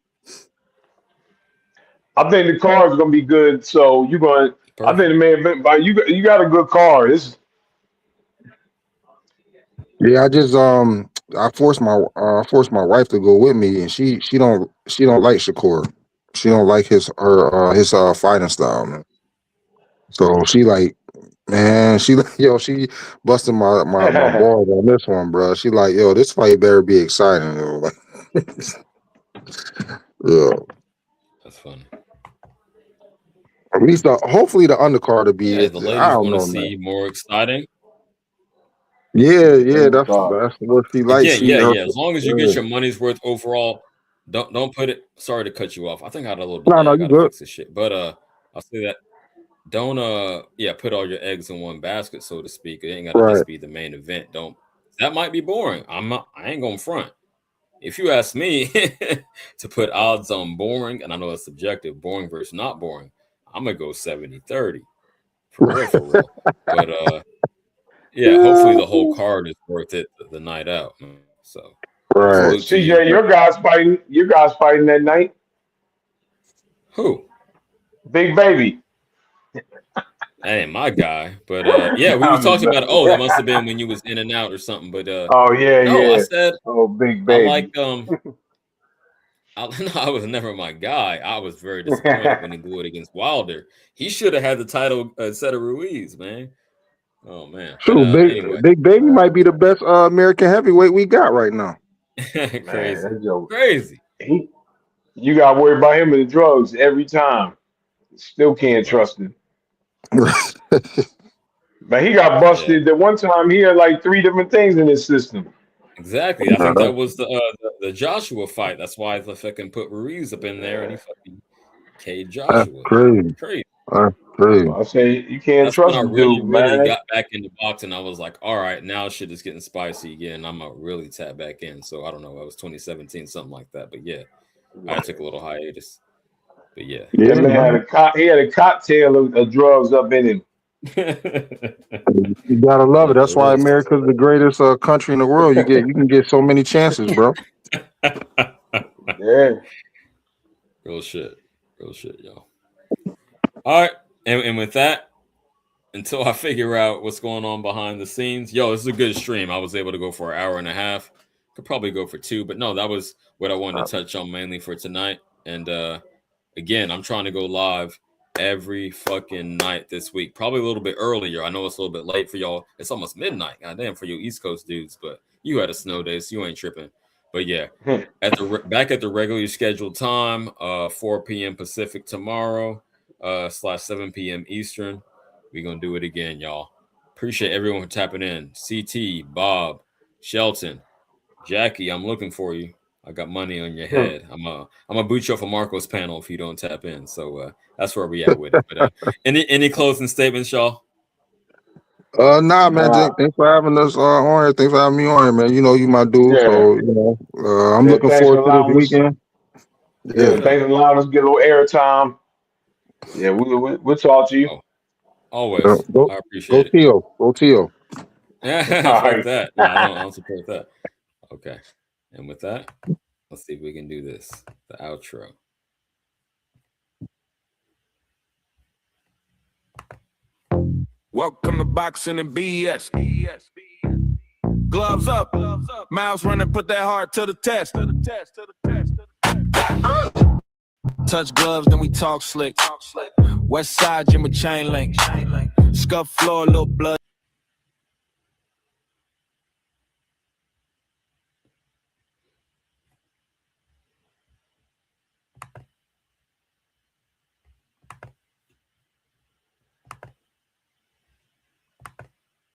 Speaker 3: I think the car is gonna be good. So you going? I think
Speaker 5: Perfect.
Speaker 3: the main event, but you got a good car. This
Speaker 4: Yeah, I forced my wife to go with me, and she don't like Shakur. She don't like his fighting style, man. So she like, man, she busted my balls on this one, bro. She like, yo, this fight better be exciting, yo. Like, yeah.
Speaker 5: That's funny.
Speaker 4: At least hopefully the undercard will be.
Speaker 5: Yeah, the
Speaker 4: I
Speaker 5: ladies
Speaker 4: don't
Speaker 5: want to
Speaker 4: know, man.
Speaker 5: see more exciting.
Speaker 4: Yeah,
Speaker 3: in the
Speaker 4: that's
Speaker 3: car.
Speaker 4: what she likes.
Speaker 5: Again, yeah. As long as you get
Speaker 4: Yeah.
Speaker 5: your money's worth overall, don't put it. Sorry to cut you off. I think I had a little
Speaker 4: No,
Speaker 5: delay. I
Speaker 4: you
Speaker 5: gotta
Speaker 4: good.
Speaker 5: fix this shit. But I'll say that don't put all your eggs in one basket, so to speak. It ain't gotta
Speaker 4: Right.
Speaker 5: just be the main event. Don't that might be boring. I ain't gonna front. If you ask me to put odds on boring, and I know it's subjective, boring versus not boring, I'm gonna go 70-30. For real. But yeah, hopefully the whole card is worth it the night out. So
Speaker 4: Right.
Speaker 5: salute to you.
Speaker 3: CJ, your guys fighting. Your guys fighting that night.
Speaker 5: Who?
Speaker 3: Big baby.
Speaker 5: That ain't my guy. But yeah, we
Speaker 3: I'm just
Speaker 5: talked about
Speaker 3: messing.
Speaker 5: that must have been when you was in and out or something. But
Speaker 3: Oh yeah,
Speaker 5: no, I
Speaker 3: yeah.
Speaker 5: said
Speaker 3: Oh, big
Speaker 5: I like
Speaker 3: baby.
Speaker 5: no, I was never my guy. I was very disappointed when he blew it against Wilder. He should have had the title instead of Ruiz, man. Oh man. But
Speaker 4: True,
Speaker 5: anyway.
Speaker 4: Big Baby might be the best American heavyweight we got right now.
Speaker 3: Man,
Speaker 2: Crazy.
Speaker 3: that joke.
Speaker 2: Crazy.
Speaker 3: You got to worry about him and the drugs every time. Still can't
Speaker 2: Right.
Speaker 3: trust him. But he got busted. The one time he had like 3 different things in his system.
Speaker 2: Exactly. I think that was the Joshua fight. That's why they fucking put Ruiz up in there and he fucking K'd
Speaker 4: That's
Speaker 2: Joshua.
Speaker 4: crazy.
Speaker 2: Crazy.
Speaker 4: That's crazy.
Speaker 3: I say you can't
Speaker 2: That's when
Speaker 3: trust
Speaker 2: I
Speaker 3: the
Speaker 2: really,
Speaker 3: dude,
Speaker 2: really
Speaker 3: man.
Speaker 2: got back into boxing. I was like, all right, now shit is getting spicy again. I'm gonna really tap back in. So I don't know. It was 2017, something like that. But yeah, I took a little hiatus. But yeah.
Speaker 3: That
Speaker 4: Yeah,
Speaker 3: man had
Speaker 4: man.
Speaker 3: he had a cocktail of drugs up in him.
Speaker 4: You gotta love it. That's why
Speaker 2: List.
Speaker 4: America's the greatest country in the world. You can get so many chances, bro.
Speaker 3: Yeah.
Speaker 2: Real shit. Real shit, y'all. All right. And with that, until I figure out what's going on behind the scenes, yo, this is a good stream. I was able to go for an hour and a half. Could probably go for 2, but no, that was what I wanted to touch on mainly for tonight. And again, I'm trying to go live every fucking night this week. Probably a little bit earlier. I know it's a little bit late for y'all. It's almost midnight. Goddamn for you East Coast dudes, but you had a snow day, so you ain't tripping. But yeah, back at the regularly scheduled time, 4 p.m. Pacific tomorrow, /7 p.m. Eastern. We're gonna do it again, y'all. Appreciate everyone for tapping in. CT, Bob, Shelton, Jackie, I'm looking for you. I got money on your head. I'm a boot you off a Marco's panel if you don't tap in. So that's where we at with it. But any closing statements, y'all?
Speaker 4: Nah, man. Thanks for having us on here. Thanks for having me on here, man. You know you my dude,
Speaker 3: Yeah.
Speaker 4: so I'm
Speaker 3: Yeah,
Speaker 4: looking
Speaker 3: thanks for
Speaker 4: forward to this
Speaker 3: allowing us.
Speaker 4: weekend.
Speaker 3: Yeah, thanks for allowing us to get a little airtime. Yeah, we'll talk to you.
Speaker 2: Oh, always.
Speaker 4: Go
Speaker 2: I appreciate it.
Speaker 4: Tio. Go Tio.
Speaker 2: Fuck
Speaker 3: All
Speaker 2: that. No, I don't support that. Okay. And with that, let's see if we can do this. The outro.
Speaker 1: Welcome to Boxing and BS. Gloves up. Miles running, put that heart to the test. Touch gloves, then we talk slick. West side, gym with chain link. Scuff floor, little blood.